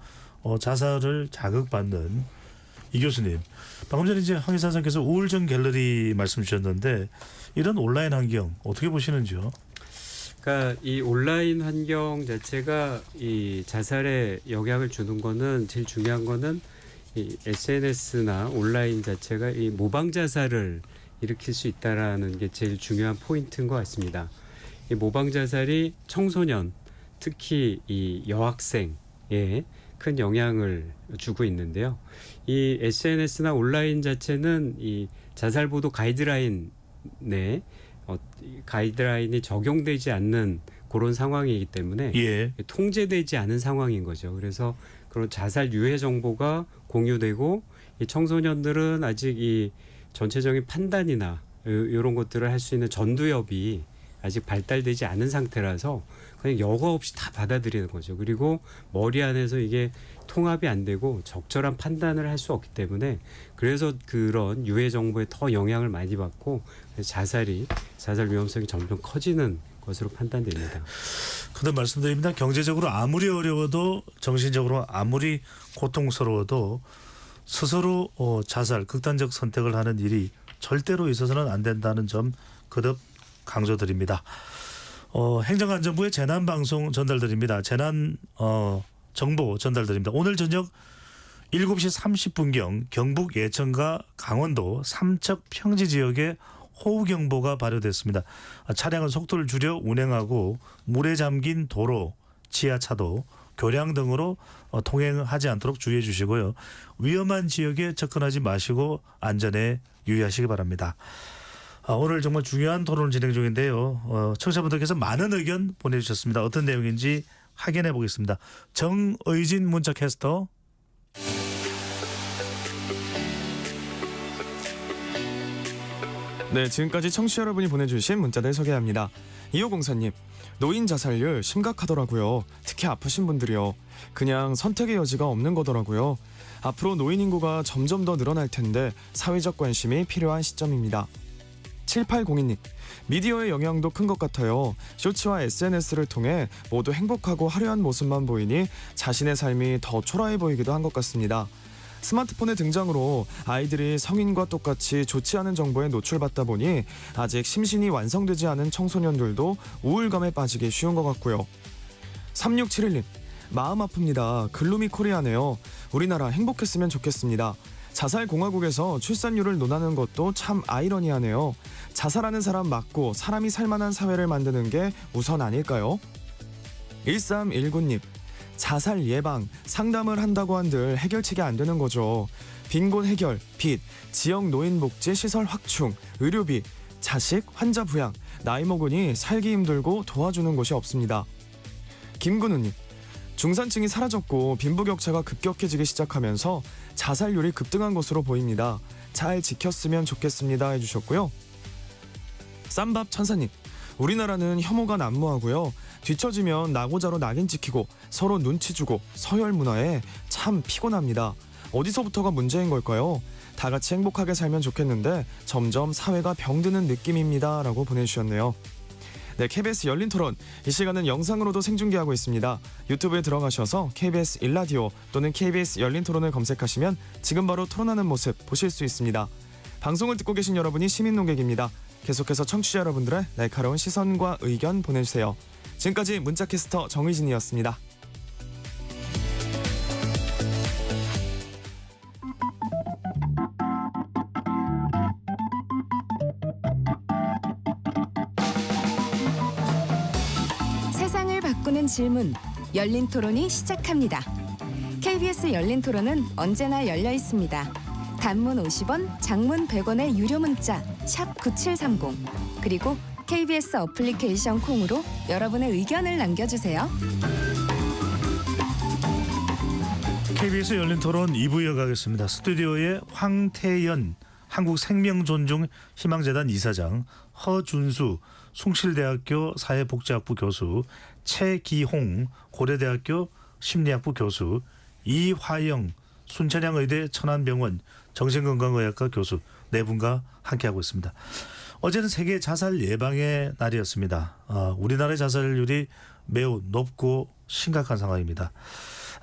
자살을 자극받는 이 교수님. 방금 전에 이제 황 이사장께서 우울증 갤러리 말씀 주셨는데 이런 온라인 환경 어떻게 보시는지요? 그러니까 이 온라인 환경 자체가 이 자살에 영향을 주는 거는 제일 중요한 거는 이 SNS나 온라인 자체가 이 모방 자살을 일으킬 수 있다라는 게 제일 중요한 포인트인 것 같습니다. 이 모방 자살이 청소년, 특히 이 여학생에 큰 영향을 주고 있는데요. 이 SNS나 온라인 자체는 이 자살 보도 가이드라인에 가이드라인이 적용되지 않는 그런 상황이기 때문에 통제되지 않은 상황인 거죠. 그래서 그런 자살 유해 정보가 공유되고 이 청소년들은 아직 이 전체적인 판단이나 이런 것들을 할 수 있는 전두엽이 아직 발달되지 않은 상태라서 그냥 여과 없이 다 받아들이는 거죠. 그리고 머리 안에서 이게 통합이 안 되고 적절한 판단을 할 수 없기 때문에 그래서 그런 유해 정보에 더 영향을 많이 받고 자살 위험성이 점점 커지는 것으로 판단됩니다. 그다음 말씀드립니다. 경제적으로 아무리 어려워도 정신적으로 아무리 고통스러워도 스스로 자살, 극단적 선택을 하는 일이 절대로 있어서는 안 된다는 점 거듭 강조드립니다. 행정안전부의 재난 방송 전달드립니다. 재난 정보 전달드립니다. 오늘 저녁 7시 30분경 경북 예천과 강원도 삼척 평지 지역에 호우경보가 발효됐습니다. 차량은 속도를 줄여 운행하고 물에 잠긴 도로, 지하차도, 교량 등으로 통행하지 않도록 주의해 주시고요. 위험한 지역에 접근하지 마시고 안전에 유의하시기 바랍니다. 오늘 정말 중요한 토론을 진행 중인데요. 청취자분들께서 많은 의견 보내주셨습니다. 어떤 내용인지 확인해 보겠습니다. 정의진 문자 캐스터. 네, 지금까지 청취자 여러분이 보내주신 문자들 소개합니다. 2504님, 노인 자살률 심각하더라고요. 특히 아프신 분들이요. 그냥 선택의 여지가 없는 거더라고요. 앞으로 노인 인구가 점점 더 늘어날 텐데 사회적 관심이 필요한 시점입니다. 7802님, 미디어의 영향도 큰 것 같아요. 쇼츠와 SNS를 통해 모두 행복하고 화려한 모습만 보이니 자신의 삶이 더 초라해 보이기도 한 것 같습니다. 스마트폰의 등장으로 아이들이 성인과 똑같이 좋지 않은 정보에 노출받다 보니 아직 심신이 완성되지 않은 청소년들도 우울감에 빠지기 쉬운 것 같고요. 3671님, 마음 아픕니다. 글루미 코리아네요. 우리나라 행복했으면 좋겠습니다. 자살공화국에서 출산율을 논하는 것도 참 아이러니하네요. 자살하는 사람 맞고 사람이 살만한 사회를 만드는 게 우선 아닐까요? 1319님, 자살 예방, 상담을 한다고 한들 해결책이 안 되는 거죠. 빈곤 해결, 빚, 지역 노인 복지 시설 확충, 의료비, 자식, 환자 부양, 나이 먹으니 살기 힘들고 도와주는 곳이 없습니다. 김근우님, 중산층이 사라졌고 빈부격차가 급격해지기 시작하면서 자살률이 급등한 것으로 보입니다. 잘 지켰으면 좋겠습니다 해주셨고요. 쌈밥 천사님, 우리나라는 혐오가 난무하고요. 뒤처지면 나고자로 낙인 찍히고 서로 눈치 주고 서열 문화에 참 피곤합니다. 어디서부터가 문제인 걸까요? 다 같이 행복하게 살면 좋겠는데 점점 사회가 병드는 느낌입니다 라고 보내주셨네요. 네, KBS 열린 토론, 이 시간은 영상으로도 생중계하고 있습니다. 유튜브에 들어가셔서 KBS 일라디오 또는 KBS 열린 토론을 검색하시면 지금 바로 토론하는 모습 보실 수 있습니다. 방송을 듣고 계신 여러분이 시민 농객입니다. 계속해서 청취자 여러분들의 날카로운 시선과 의견 보내주세요. 지금까지 문자캐스터 정의진이었습니다. 세상을 바꾸는 질문, 열린 토론이 시작합니다. KBS 열린 토론은 언제나 열려 있습니다. 단문 50원, 장문 100원의 유료 문자 샵 9730, 그리고 KBS 어플리케이션 콩으로 여러분의 의견을 남겨주세요. KBS 열린 토론 2부 이어가겠습니다. 스튜디오에 황태연 한국생명존중 희망재단 이사장, 허준수 숭실대학교 사회복지학부 교수, 최기홍 고려대학교 심리학부 교수, 이화영 순천향의대 천안병원 정신건강의학과 교수 네 분과 함께하고 있습니다. 어제는 세계 자살 예방의 날이었습니다. 우리나라의 자살률이 매우 높고 심각한 상황입니다.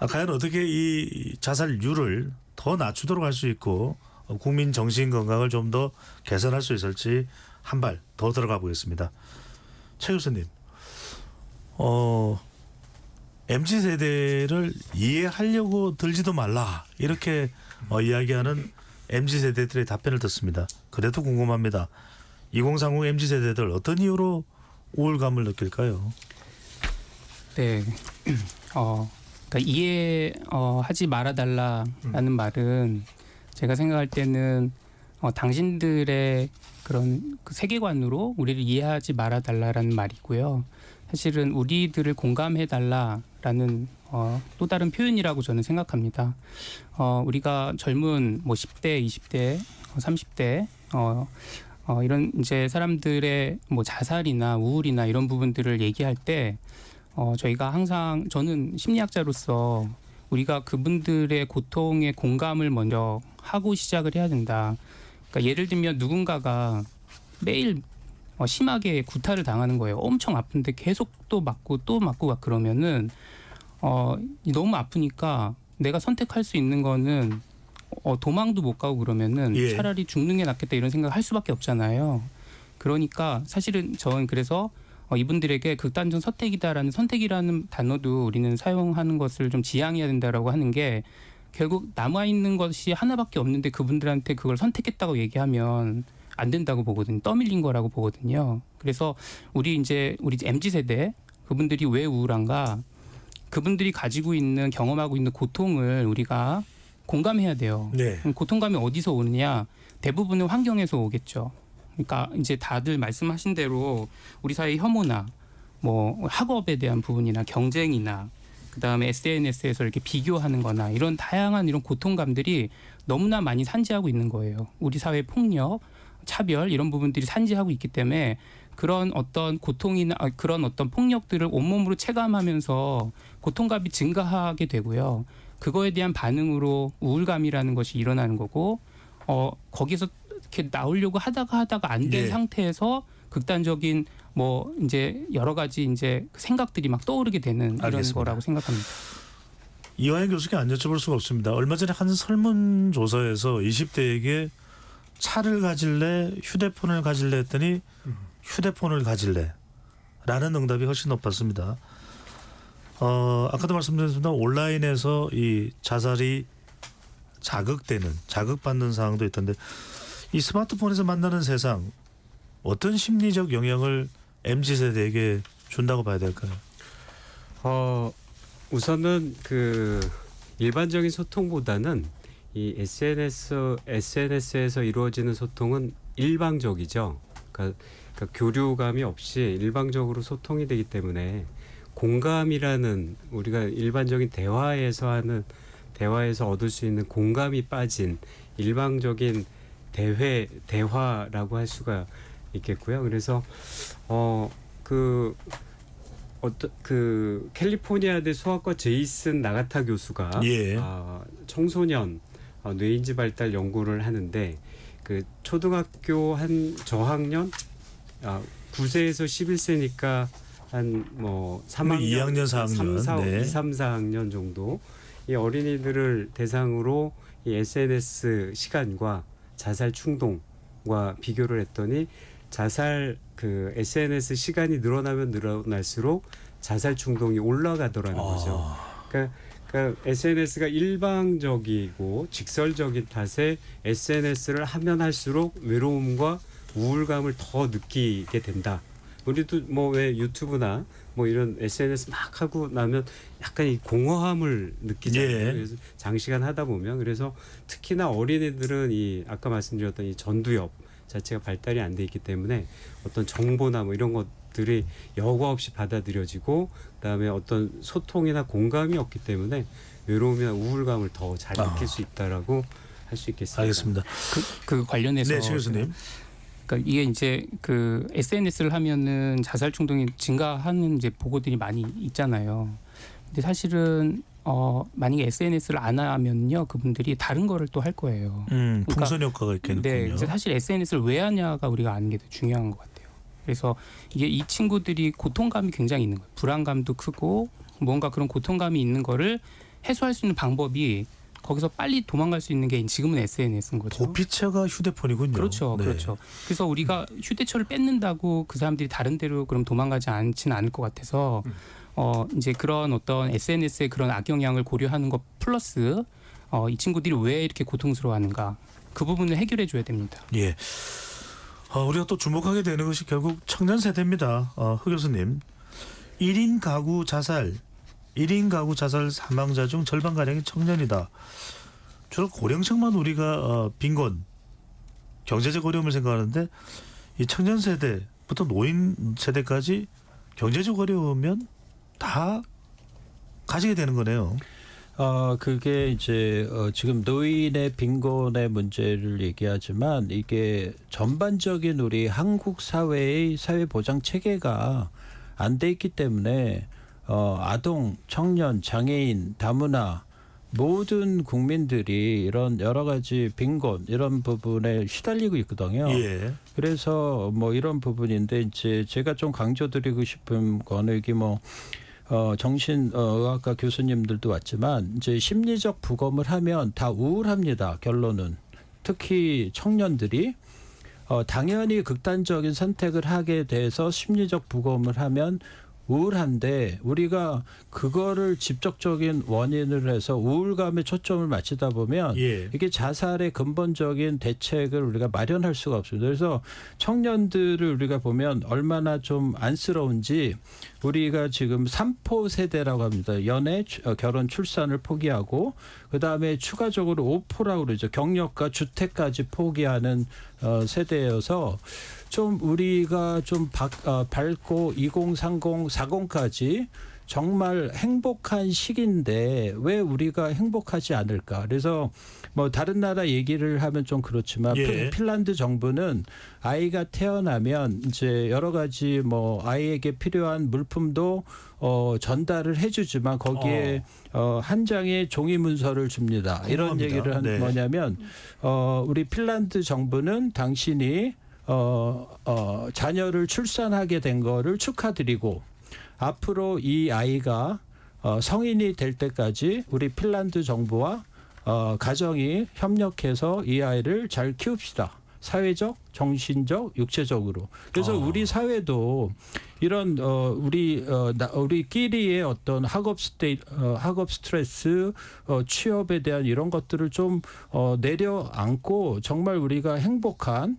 과연 어떻게 이 자살률을 더 낮추도록 할 수 있고 국민 정신 건강을 좀 더 개선할 수 있을지 한 발 더 들어가 보겠습니다. 최 교수님, MZ세대를 이해하려고 들지도 말라 이렇게 이야기하는 MZ세대들의 답변을 듣습니다. 그래도 궁금합니다. 2030 MZ세대들 어떤 이유로 우울감을 느낄까요? 네, 그러니까 이해하지 말아달라라는 말은 제가 생각할 때는 당신들의 그런 그 세계관으로 우리를 이해하지 말아달라라는 말이고요. 사실은 우리들을 공감해달라라는 또 다른 표현이라고 저는 생각합니다. 우리가 젊은 뭐 10대, 20대, 30대 이런 이제 사람들의 뭐 자살이나 우울이나 이런 부분들을 얘기할 때 저희가 항상, 저는 심리학자로서 우리가 그분들의 고통에 공감을 먼저 하고 시작을 해야 된다. 그러니까 예를 들면 누군가가 매일 심하게 구타를 당하는 거예요. 엄청 아픈데 계속 또 맞고 막 그러면은 너무 아프니까 내가 선택할 수 있는 거는 도망도 못 가고 그러면은 예. 차라리 죽는 게 낫겠다 이런 생각을 할 수밖에 없잖아요. 그러니까 사실은 저는 그래서 이분들에게 극단적 선택이다라는 선택이라는 단어도 우리는 사용하는 것을 좀 지양해야 된다라고 하는 게 결국 남아 있는 것이 하나밖에 없는데 그분들한테 그걸 선택했다고 얘기하면 안 된다고 보거든요. 떠밀린 거라고 보거든요. 그래서 우리 MZ 세대 그분들이 왜 우울한가? 그분들이 가지고 있는 경험하고 있는 고통을 우리가 공감해야 돼요. 네. 고통감이 어디서 오느냐? 대부분은 환경에서 오겠죠. 그러니까 이제 다들 말씀하신 대로 우리 사회 혐오나 뭐 학업에 대한 부분이나 경쟁이나 그다음에 SNS에서 이렇게 비교하는 거나 이런 다양한 이런 고통감들이 너무나 많이 산지하고 있는 거예요. 우리 사회 폭력, 차별 이런 부분들이 산지하고 있기 때문에 그런 어떤 고통이나 그런 어떤 폭력들을 온몸으로 체감하면서 고통감이 증가하게 되고요. 그거에 대한 반응으로 우울감이라는 것이 일어나는 거고 거기서 이렇게 나오려고 하다가 안 된 예. 상태에서 극단적인 뭐 이제 여러 가지 이제 생각들이 막 떠오르게 되는 이런 알겠습니다. 거라고 생각합니다. 이화영 교수께 안 여쭤볼 수가 없습니다. 얼마 전에 한 설문조사에서 20대에게 차를 가질래 휴대폰을 가질래 했더니 휴대폰을 가질래 라는 응답이 훨씬 높았습니다. 아까도 말씀드렸습니다. 온라인에서 이 자살이 자극받는 상황도 있던데 이 스마트폰에서 만나는 세상 어떤 심리적 영향을 MZ세대에게 준다고 봐야 될까요? 우선은 그 일반적인 소통보다는 이 SNS에서 이루어지는 소통은 일방적이죠. 그러니까 교류감이 없이 일방적으로 소통이 되기 때문에 공감이라는 우리가 일반적인 대화에서 얻을 수 있는 공감이 빠진 일방적인 대화라고 할 수가 있겠고요. 그래서 캘리포니아대 수학과 제이슨 나가타 교수가 예. 청소년 뇌인지 발달 연구를 하는데 그 초등학교 한 저학년 9세에서 11세니까 한 뭐 3학년, 2학년, 4학년, 3, 4학년 정도 이 어린이들을 대상으로 이 SNS 시간과 자살 충동과 비교를 했더니 자살 SNS 시간이 늘어나면 늘어날수록 자살 충동이 올라가더라는 거죠. 그러니까 SNS가 일방적이고 직설적인 탓에 SNS를 하면 할수록 외로움과 우울감을 더 느끼게 된다. 우리도 뭐 왜 유튜브나 뭐 이런 SNS 막 하고 나면 약간 이 공허함을 느끼잖아요. 예. 그래서 장시간 하다 보면 그래서 특히나 어린이들은 이 아까 말씀드렸던 이 전두엽 자체가 발달이 안 돼 있기 때문에 어떤 정보나 뭐 이런 것들이 여과 없이 받아들여지고 그다음에 어떤 소통이나 공감이 없기 때문에 외로움이나 우울감을 더 잘 느낄 수 있다라고 할 수 있겠습니다. 알겠습니다. 그 관련해서 네, 최 교수님. 그러니까 이게 이제 그 SNS를 하면은 자살 충동이 증가하는 이제 보고들이 많이 있잖아요. 근데 사실은 만약에 SNS를 안 하면요, 그분들이 다른 거를 또 할 거예요. 풍선 효과가 있겠군요. 네, 그래서 사실 SNS를 왜 하냐가 우리가 아는 게 더 중요한 것 같아요. 그래서 이게 이 친구들이 고통감이 굉장히 있는 거예요. 불안감도 크고 뭔가 그런 고통감이 있는 거를 해소할 수 있는 방법이 거기서 빨리 도망갈 수 있는 게 지금은 SNS인 거죠. 도피처가 휴대폰이군요. 그렇죠, 네. 그렇죠. 그래서 우리가 휴대처를 뺏는다고 그 사람들이 다른 데로 그럼 도망가지 않지는 않을 것 같아서 이제 그런 어떤 SNS의 그런 악영향을 고려하는 것 플러스 이 친구들이 왜 이렇게 고통스러워하는가 그 부분을 해결해 줘야 됩니다. 예. 우리가 또 주목하게 되는 것이 결국 청년 세대입니다. 흑 교수님. 1인 가구 자살 사망자 중 절반가량이 청년이다. 주로 고령층만 우리가 빈곤, 경제적 어려움을 생각하는데 이 청년 세대부터 노인 세대까지 경제적 어려우면 다 가지게 되는 거네요. 그게 이제 지금 노인의 빈곤의 문제를 얘기하지만 이게 전반적인 우리 한국 사회의 사회 보장 체계가 안 돼 있기 때문에 아동, 청년, 장애인, 다문화 모든 국민들이 이런 여러 가지 빈곤 이런 부분에 시달리고 있거든요. 예. 그래서 뭐 이런 부분인데 이제 제가 좀 강조드리고 싶은 거는 이게 뭐 정신의학과 교수님들도 왔지만 이제 심리적 부검을 하면 다 우울합니다. 결론은 특히 청년들이 당연히 극단적인 선택을 하게 돼서 심리적 부검을 하면 우울한데 우리가 그거를 직접적인 원인을 해서 우울감에 초점을 맞추다 보면 예. 이게 자살의 근본적인 대책을 우리가 마련할 수가 없습니다. 그래서 청년들을 우리가 보면 얼마나 좀 안쓰러운지 우리가 지금 3포 세대라고 합니다. 연애, 결혼, 출산을 포기하고 그다음에 추가적으로 5포라고 그러죠. 경력과 주택까지 포기하는 세대여서 좀 우리가 좀 밝고 2030, 40까지 정말 행복한 시기인데 왜 우리가 행복하지 않을까? 그래서 뭐 다른 나라 얘기를 하면 좀 그렇지만 예. 핀란드 정부는 아이가 태어나면 이제 여러 가지 뭐 아이에게 필요한 물품도 전달을 해주지만 거기에 한 장의 종이 문서를 줍니다. 이런 궁금합니다. 얘기를 네. 뭐냐면 우리 핀란드 정부는 당신이 자녀를 출산하게 된 거를 축하드리고 앞으로 이 아이가 성인이 될 때까지 우리 핀란드 정부와 가정이 협력해서 이 아이를 잘 키웁시다. 사회적, 정신적, 육체적으로. 그래서 우리 사회도 이런 우리끼리의 어떤 학업 스트레스, 취업에 대한 이런 것들을 좀 내려앉고 정말 우리가 행복한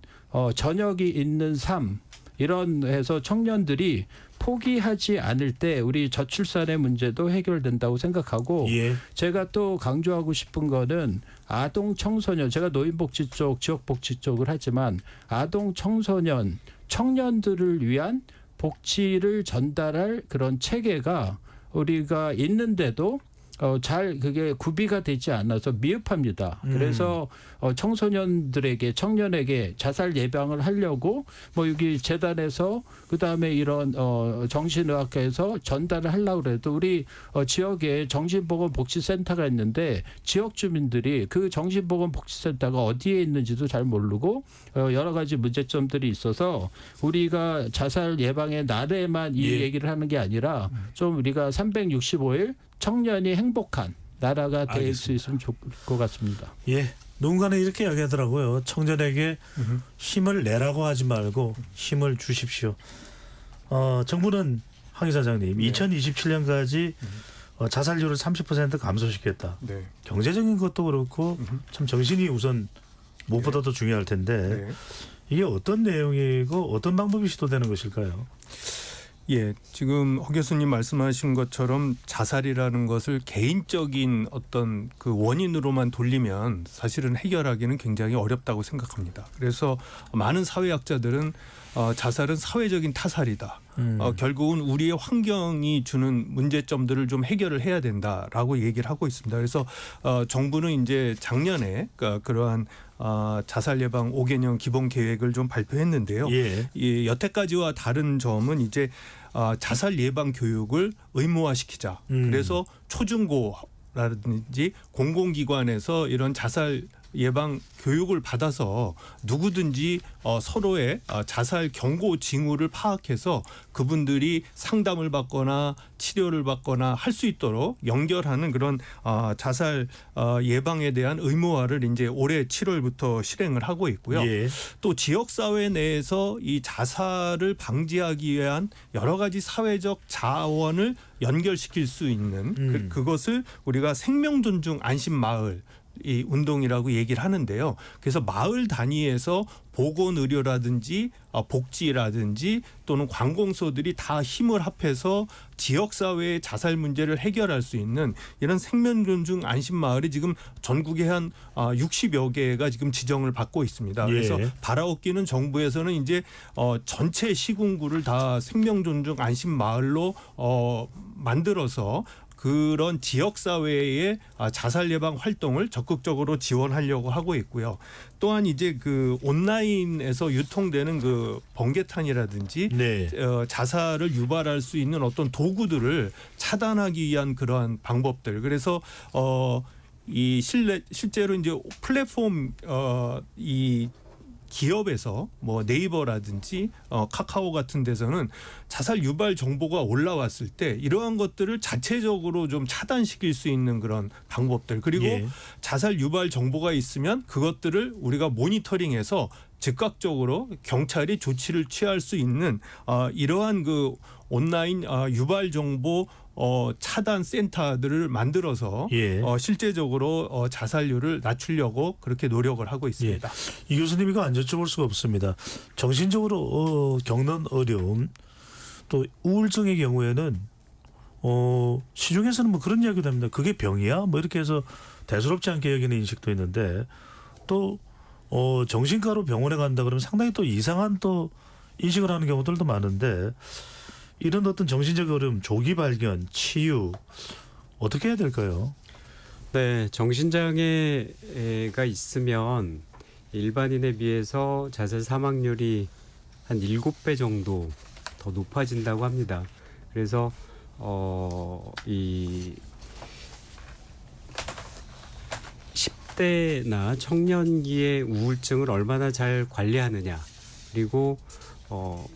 저녁이 있는 삶 이런 해서 청년들이 포기하지 않을 때 우리 저출산의 문제도 해결된다고 생각하고 예. 제가 또 강조하고 싶은 거는 아동 청소년 제가 노인복지 쪽 지역복지 쪽을 하지만 아동 청소년 청년들을 위한 복지를 전달할 그런 체계가 우리가 있는데도 잘 그게 구비가 되지 않아서 미흡합니다. 그래서 청소년들에게 청년에게 자살 예방을 하려고 뭐 여기 재단에서 그다음에 이런 정신의학과에서 전달을 하려고 해도 우리 지역에 정신보건복지센터가 있는데 지역 주민들이 그 정신보건복지센터가 어디에 있는지도 잘 모르고 여러 가지 문제점들이 있어서 우리가 자살 예방의 날에만 이 예. 얘기를 하는 게 아니라 좀 우리가 365일 청년이 행복한 나라가 될 수 있으면 좋을 것 같습니다. 예. 누군가는 이렇게 이야기하더라고요. 청년에게 힘을 내라고 하지 말고 힘을 주십시오. 정부는 황 이사장님 2027년까지 자살률을 30% 감소시켰다. 네. 경제적인 것도 그렇고 참 정신이 우선 무엇보다도 중요할 텐데 네. 이게 어떤 내용이고 어떤 방법이 시도되는 것일까요? 예, 지금 허 교수님 말씀하신 것처럼 자살이라는 것을 개인적인 어떤 그 원인으로만 돌리면 사실은 해결하기는 굉장히 어렵다고 생각합니다. 그래서 많은 사회학자들은 자살은 사회적인 타살이다. 결국은 우리의 환경이 주는 문제점들을 좀 해결을 해야 된다라고 얘기를 하고 있습니다. 그래서 정부는 이제 작년에 그러한 자살 예방 5개년 기본 계획을 좀 발표했는데요. 예. 이 여태까지와 다른 점은 이제 자살 예방 교육을 의무화시키자. 그래서 초중고라든지 공공기관에서 이런 자살 예방 교육을 받아서 누구든지 서로의 자살 경고 징후를 파악해서 그분들이 상담을 받거나 치료를 받거나 할 수 있도록 연결하는 그런 자살 예방에 대한 의무화를 이제 올해 7월부터 실행을 하고 있고요. 예. 또 지역사회 내에서 이 자살을 방지하기 위한 여러 가지 사회적 자원을 연결시킬 수 있는 그것을 우리가 생명존중 안심마을 이 운동이라고 얘기를 하는데요. 그래서 마을 단위에서 보건의료라든지 복지라든지 또는 관공서들이 다 힘을 합해서 지역사회의 자살 문제를 해결할 수 있는 이런 생명존중 안심마을이 지금 전국에 한 60여 개가 지금 지정을 받고 있습니다. 그래서 예. 바라옵기는 정부에서는 이제 전체 시군구를 다 생명존중 안심마을로 만들어서 그런 지역사회의 자살 예방 활동을 적극적으로 지원하려고 하고 있고요. 또한 이제 그 온라인에서 유통되는 그 번개탄이라든지 네. 자살을 유발할 수 있는 어떤 도구들을 차단하기 위한 그러한 방법들. 그래서 이 실제로 이제 플랫폼 이 기업에서 뭐 네이버라든지 카카오 같은 데서는 자살 유발 정보가 올라왔을 때 이러한 것들을 자체적으로 좀 차단시킬 수 있는 그런 방법들 그리고 예. 자살 유발 정보가 있으면 그것들을 우리가 모니터링해서 즉각적으로 경찰이 조치를 취할 수 있는 이러한 그 온라인 유발 정보 차단 센터들을 만들어서 예. 실제적으로 자살률을 낮추려고 그렇게 노력을 하고 있습니다. 이 교수님 이거 안 여쭤볼 수가 없습니다. 정신적으로 겪는 어려움 또 우울증의 경우에는 시중에서는 뭐 그런 이야기도 합니다. 그게 병이야? 뭐 이렇게 해서 대수롭지 않게 여기는 인식도 있는데 또 정신과로 병원에 간다 그러면 상당히 또 이상한 또 인식을 하는 경우들도 많은데 이런 어떤 정신적 어려움 조기 발견 치유 어떻게 해야 될까요? 네, 정신장애가 있으면 일반인에 비해서 자살 사망률이 한 7배 정도 더 높아진다고 합니다. 그래서 이 10대나 청년기의 우울증을 얼마나 잘 관리하느냐, 그리고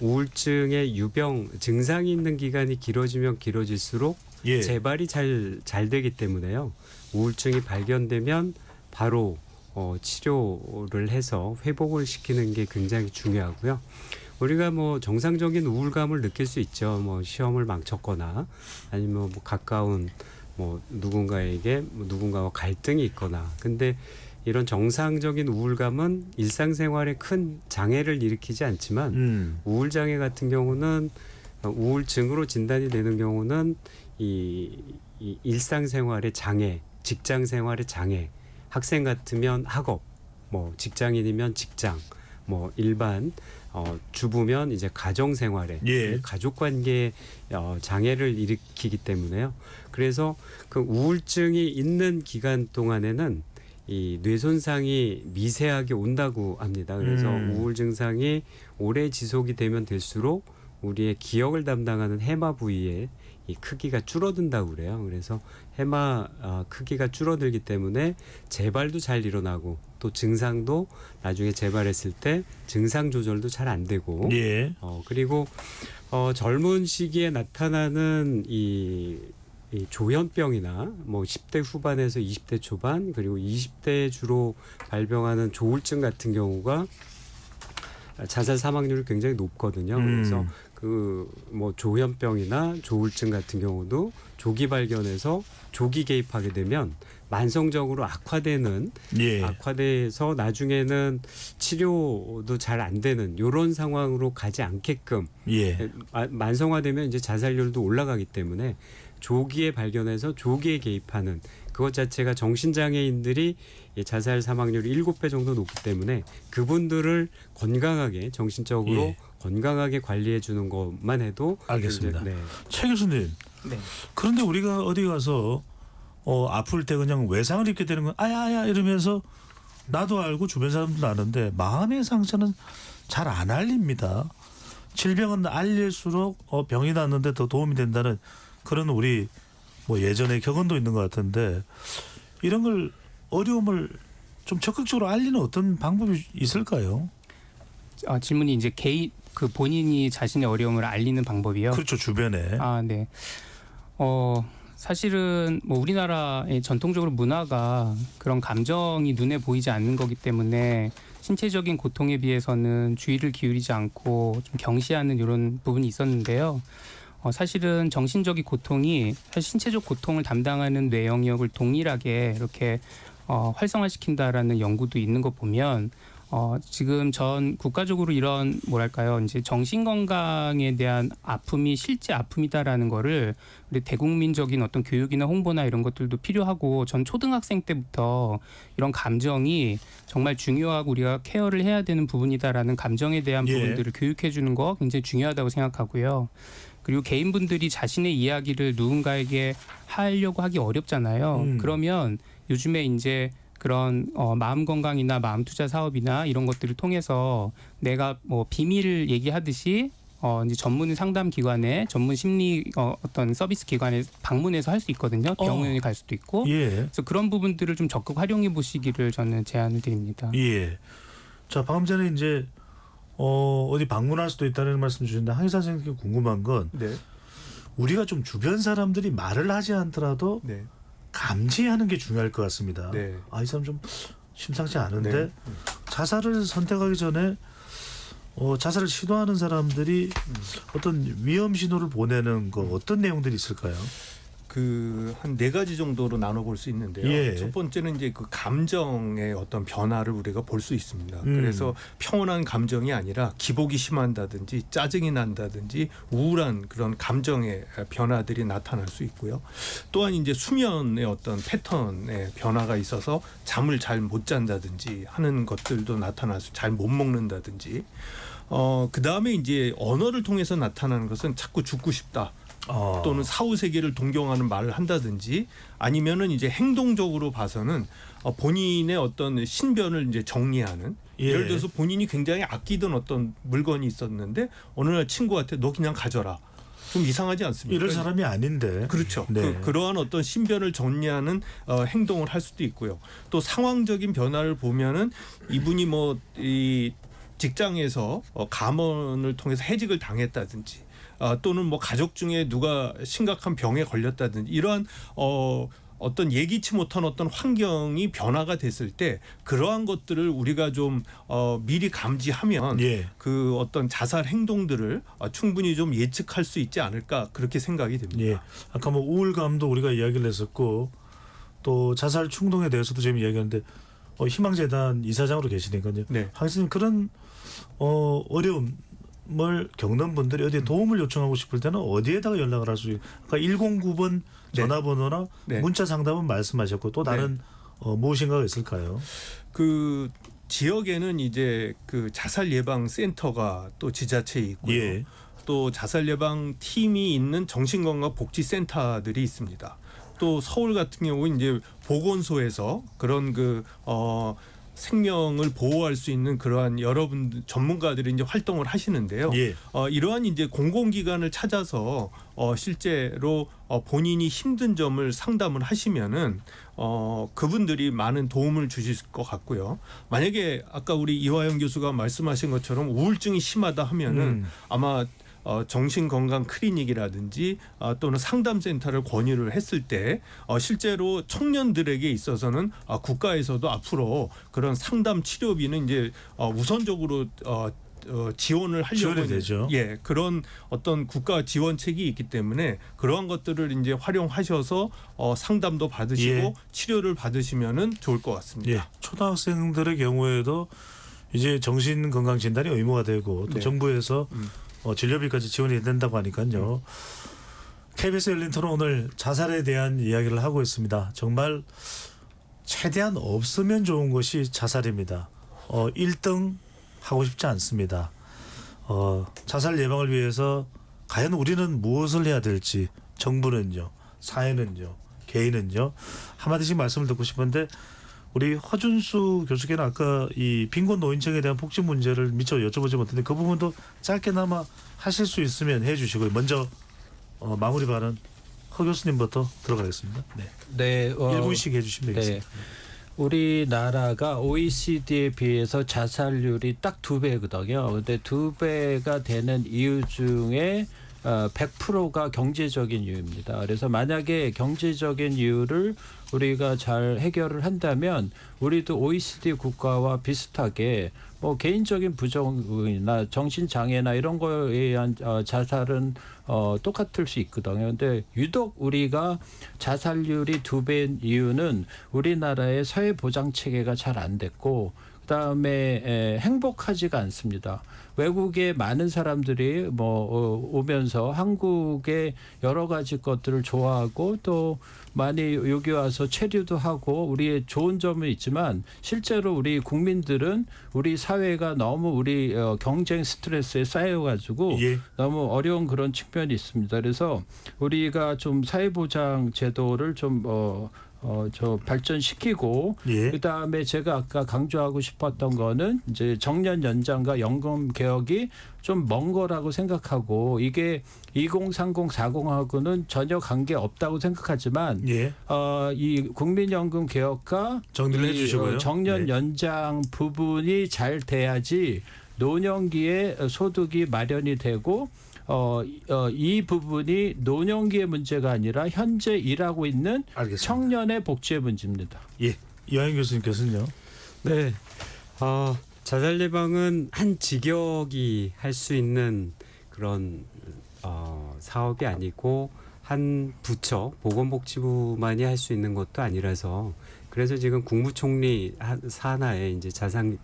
우울증의 유병 증상이 있는 기간이 길어지면 길어질수록 예. 재발이 잘 되기 때문에요. 우울증이 발견되면 바로 치료를 해서 회복을 시키는 게 굉장히 중요하고요. 우리가 뭐 정상적인 우울감을 느낄 수 있죠. 뭐 시험을 망쳤거나 아니면 뭐 가까운 뭐 누군가에게 누군가와 갈등이 있거나. 근데 이런 정상적인 우울감은 일상생활에 큰 장애를 일으키지 않지만 우울장애 같은 경우는 우울증으로 진단이 되는 경우는 이 일상생활의 장애, 직장생활의 장애, 학생 같으면 학업, 뭐 직장인이면 직장, 뭐 일반 주부면 이제 가정생활에 예. 가족관계에 장애를 일으키기 때문에요. 그래서 그 우울증이 있는 기간 동안에는 이 뇌 손상이 미세하게 온다고 합니다. 그래서 우울 증상이 오래 지속이 되면 될수록 우리의 기억을 담당하는 해마 부위의 이 크기가 줄어든다고 그래요. 그래서 해마 크기가 줄어들기 때문에 재발도 잘 일어나고 또 증상도 나중에 재발했을 때 증상 조절도 잘 안 되고 예. 그리고 젊은 시기에 나타나는 이 조현병이나 뭐 10대 후반에서 20대 초반 그리고 20대에 주로 발병하는 조울증 같은 경우가 자살 사망률이 굉장히 높거든요. 그래서 그 뭐 조현병이나 조울증 같은 경우도 조기 발견해서 조기 개입하게 되면 만성적으로 악화되는 예. 악화돼서 나중에는 치료도 잘 안 되는 이런 상황으로 가지 않게끔 예. 만성화되면 이제 자살률도 올라가기 때문에 조기에 발견해서 조기에 개입하는 그것 자체가 정신장애인들이 자살 사망률이 7배 정도 높기 때문에 그분들을 건강하게 정신적으로 예. 건강하게 관리해 주는 것만 해도 알겠습니다. 이제, 네. 최 교수님. 네. 그런데 우리가 어디 가서 아플 때 그냥 외상을 입게 되는 건 아야 이러면서 나도 알고 주변 사람들도 아는데 마음의 상처는 잘 안 알립니다. 질병은 알릴수록 병이 낫는데 더 도움이 된다는 그런 우리 뭐 예전에 격언도 있는 것 같은데 이런 걸 어려움을 좀 적극적으로 알리는 어떤 방법이 있을까요? 질문이 이제 개인 그 본인이 자신의 어려움을 알리는 방법이요. 그렇죠, 주변에. 네. 사실은 뭐 우리나라의 전통적으로 문화가 그런 감정이 눈에 보이지 않는 거기 때문에 신체적인 고통에 비해서는 주의를 기울이지 않고 좀 경시하는 이런 부분이 있었는데요. 사실은 정신적인 고통이 사실 신체적 고통을 담당하는 뇌 영역을 동일하게 이렇게 활성화시킨다라는 연구도 있는 거 보면 지금 전 국가적으로 이런 뭐랄까요 이제 정신 건강에 대한 아픔이 실제 아픔이다라는 거를 우리 대국민적인 어떤 교육이나 홍보나 이런 것들도 필요하고 전 초등학생 때부터 이런 감정이 정말 중요하고 우리가 케어를 해야 되는 부분이다라는 감정에 대한 예. 부분들을 교육해 주는 거 굉장히 중요하다고 생각하고요. 그리고 개인분들이 자신의 이야기를 누군가에게 하려고 하기 어렵잖아요. 그러면 요즘에 이제 그런 마음 건강이나 마음 투자 사업이나 이런 것들을 통해서 내가 뭐 비밀을 얘기하듯이 이제 전문 상담 기관에 전문 심리 어떤 서비스 기관에 방문해서 할 수 있거든요. 병원에 갈 수도 있고. 예. 그래서 그런 부분들을 좀 적극 활용해 보시기를 저는 제안을 드립니다. 예. 자, 방금 전에 이제 어디 방문할 수도 있다는 말씀 주셨는데 황희 선생님께 궁금한 건 네. 우리가 좀 주변 사람들이 말을 하지 않더라도 네. 감지하는 게 중요할 것 같습니다. 네. 이 사람 좀 심상치 않은데 네. 자살을 선택하기 전에 자살을 시도하는 사람들이 어떤 위험 신호를 보내는 거 어떤 내용들이 있을까요? 한 4가지 정도로 나눠볼 수 있는데요. 예. 첫 번째는 이제 그 감정의 어떤 변화를 우리가 볼 수 있습니다. 그래서 평온한 감정이 아니라 기복이 심한다든지 짜증이 난다든지 우울한 그런 감정의 변화들이 나타날 수 있고요. 또한 이제 수면의 어떤 패턴의 변화가 있어서 잠을 잘 못 잔다든지 하는 것들도 나타날 수, 잘 못 먹는다든지. 그 다음에 이제 언어를 통해서 나타나는 것은 자꾸 죽고 싶다. 또는 사후 세계를 동경하는 말을 한다든지 아니면은 이제 행동적으로 봐서는 본인의 어떤 신변을 이제 정리하는 예를 들어서 본인이 굉장히 아끼던 어떤 물건이 있었는데 어느 날 친구한테 너 그냥 가져라. 좀 이상하지 않습니까? 이럴 사람이 아닌데. 그렇죠. 네. 그러한 어떤 신변을 정리하는 행동을 할 수도 있고요. 또 상황적인 변화를 보면은 이분이 이 직장에서 감언을 통해서 해직을 당했다든지 또는 가족 중에 누가 심각한 병에 걸렸다든지 이러한 어떤 예기치 못한 어떤 환경이 변화가 됐을 때 그러한 것들을 우리가 좀 미리 감지하면 예. 그 어떤 자살 행동들을 충분히 좀 예측할 수 있지 않을까 그렇게 생각이 됩니다. 예. 아까 우울감도 우리가 이야기를 했었고 또 자살 충동에 대해서도 지금 이야기하는데 희망재단 이사장으로 계시니까요. 네. 하기님 그런 어려움을 겪는 분들이 어디에 도움을 요청하고 싶을 때는 어디에다가 연락을 할 수 있어요? 아까 109번 전화번호나 네. 문자 상담은 말씀하셨고 또 다른 무엇인가가 있을까요? 그 지역에는 이제 그 자살 예방 센터가 또 지자체에 있고요. 예. 또 자살 예방 팀이 있는 정신건강 복지센터들이 있습니다. 또 서울 같은 경우 이제 보건소에서 그런 생명을 보호할 수 있는 그러한 여러분 전문가들이 이제 활동을 하시는데요. 예. 이러한 이제 공공기관을 찾아서 실제로 본인이 힘든 점을 상담을 하시면은 그분들이 많은 도움을 주실 것 같고요. 만약에 아까 우리 이화영 교수가 말씀하신 것처럼 우울증이 심하다 하면은 아마 정신건강 클리닉이라든지 또는 상담센터를 권유를 했을 때 실제로 청년들에게 있어서는 국가에서도 앞으로 그런 상담 치료비는 이제 우선적으로 지원을 하려고 되죠. 예, 그런 어떤 국가 지원책이 있기 때문에 그러한 것들을 이제 활용하셔서 상담도 받으시고 예. 치료를 받으시면은 좋을 것 같습니다. 예. 초등학생들의 경우에도 이제 정신건강 진단이 의무가 되고 또 네. 정부에서 진료비까지 지원이 된다고 하니까요. KBS 열린 토론 오늘 자살에 대한 이야기를 하고 있습니다. 정말 최대한 없으면 좋은 것이 자살입니다. 1등 하고 싶지 않습니다. 자살 예방을 위해서 과연 우리는 무엇을 해야 될지 정부는요, 사회는요, 개인은요 한마디씩 말씀을 듣고 싶은데 우리 허준수 교수께는 아까 이 빈곤 노인층에 대한 복지 문제를 미처 여쭤보지 못했는데 그 부분도 짧게나마 하실 수 있으면 해주시고요. 먼저 마무리 발언 허 교수님부터 들어가겠습니다. 네. 네. 1분씩 해주시면 되겠습니다. 네. 우리나라가 OECD에 비해서 자살률이 딱 2배거든요. 근데 2배가 되는 이유 중에 100%가 경제적인 이유입니다. 그래서 만약에 경제적인 이유를 우리가 잘 해결을 한다면 우리도 OECD 국가와 비슷하게 개인적인 부정이나 정신장애나 이런 거에 의한 자살은 똑같을 수 있거든요. 근데 유독 우리가 자살률이 2배인 이유는 우리나라의 사회보장체계가 잘 안 됐고 그다음에 행복하지가 않습니다. 외국에 많은 사람들이 오면서 한국의 여러 가지 것들을 좋아하고 또 많이 여기 와서 체류도 하고 우리의 좋은 점은 있지만 실제로 우리 국민들은 우리 사회가 너무 우리 경쟁 스트레스에 쌓여가지고 너무 어려운 그런 측면이 있습니다. 그래서 우리가 좀 사회보장 제도를 좀 발전시키고 그다음에 제가 아까 강조하고 싶었던 거는 이제 정년 연장과 연금 개혁이 좀 먼 거라고 생각하고 이게 2030, 40하고는 전혀 관계 없다고 생각하지만 이 국민연금 개혁과 정리를 해주시고요. 정년 연장 부분이 잘 돼야지 노년기에 소득이 마련이 되고 이 부분이 노년기의 문제가 아니라 현재 일하고 있는 청년의 복지의 문제입니다. 예, 이화영 교수님께서는요. 네. 자살 예방은 한 직역이 할 수 있는 그런 사업이 아니고 한 부처 보건복지부만이 할 수 있는 것도 아니라서 그래서 지금 국무총리 산하에 이제 자살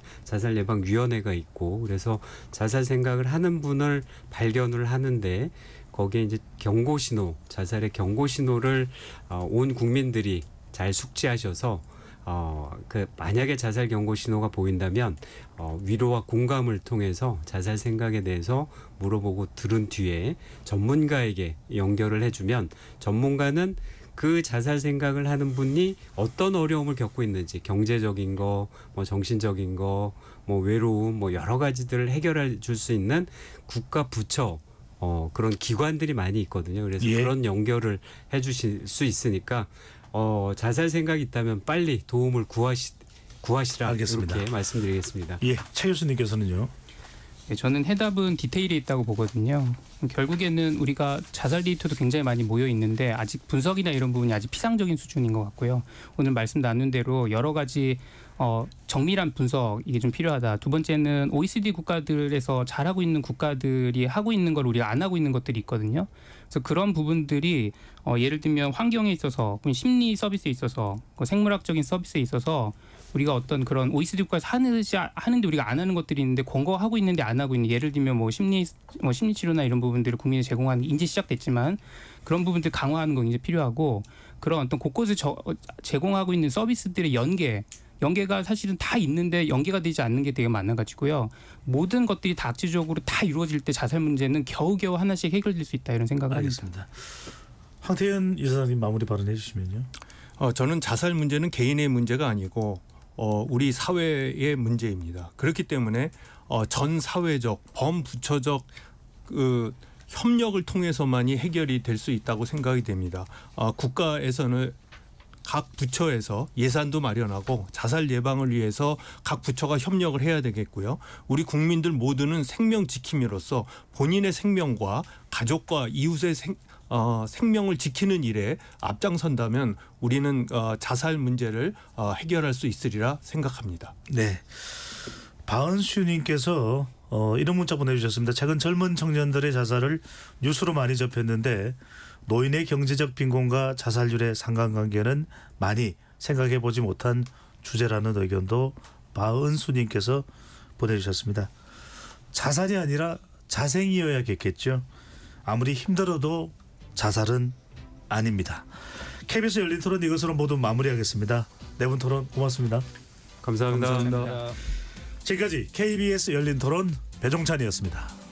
예방 위원회가 있고 그래서 자살 생각을 하는 분을 발견을 하는데 거기에 이제 경고 신호, 자살의 경고 신호를 온 국민들이 잘 숙지하셔서 만약에 자살 경고 신호가 보인다면 위로와 공감을 통해서 자살 생각에 대해서 물어보고 들은 뒤에 전문가에게 연결을 해주면 전문가는 그 자살 생각을 하는 분이 어떤 어려움을 겪고 있는지 경제적인 거, 뭐 정신적인 거, 뭐 외로움, 뭐 여러 가지들을 해결해 줄 수 있는 국가 부처 그런 기관들이 많이 있거든요. 그래서 예. 그런 연결을 해주실 수 있으니까 자살 생각이 있다면 빨리 도움을 구하시라 알겠습니다. 이렇게 말씀드리겠습니다. 예, 최 교수님께서는요. 네, 저는 해답은 디테일에 있다고 보거든요. 결국에는 우리가 자살 데이터도 굉장히 많이 모여 있는데 아직 분석이나 이런 부분이 아직 피상적인 수준인 것 같고요. 오늘 말씀 나눈 대로 여러 가지 정밀한 분석 이게 좀 필요하다. 두 번째는 OECD 국가들에서 잘하고 있는 국가들이 하고 있는 걸 우리가 안 하고 있는 것들이 있거든요. 그래서 그런 부분들이 예를 들면 환경에 있어서 심리 서비스에 있어서 생물학적인 서비스에 있어서 우리가 어떤 그런 OECD 국가에서 하는데 우리가 안 하는 것들이 있는데 권고하고 있는데 안 하고 있는 예를 들면 심리 치료나 이런 부분들을 국민에 제공하는 게 이제 시작됐지만 그런 부분들 강화하는 거 이제 필요하고 그런 어떤 곳곳을 제공하고 있는 서비스들의 연계가 사실은 다 있는데 연계가 되지 않는 게 되게 많아가지고요. 모든 것들이 다 악지적으로 다 이루어질 때 자살 문제는 겨우겨우 하나씩 해결될 수 있다 이런 생각을 알겠습니다. 합니다. 황태현 이사장님 마무리 발언해 주시면요. 저는 자살 문제는 개인의 문제가 아니고 우리 사회의 문제입니다. 그렇기 때문에 전 사회적 범부처적 협력을 통해서만이 해결이 될 수 있다고 생각이 됩니다. 국가에서는 각 부처에서 예산도 마련하고 자살 예방을 위해서 각 부처가 협력을 해야 되겠고요. 우리 국민들 모두는 생명 지킴이로서 본인의 생명과 가족과 이웃의 생명을 지키는 일에 앞장선다면 우리는 자살 문제를 해결할 수 있으리라 생각합니다. 네. 바은슈님께서 이런 문자 보내주셨습니다. 최근 젊은 청년들의 자살을 뉴스로 많이 접했는데 노인의 경제적 빈곤과 자살률의 상관관계는 많이 생각해보지 못한 주제라는 의견도 바은수님께서 보내주셨습니다. 자살이 아니라 자생이어야겠죠. 아무리 힘들어도 자살은 아닙니다. KBS 열린 토론 이것으로 모두 마무리하겠습니다. 네 분 토론 고맙습니다. 감사합니다. 지금까지 KBS 열린 토론 배종찬이었습니다.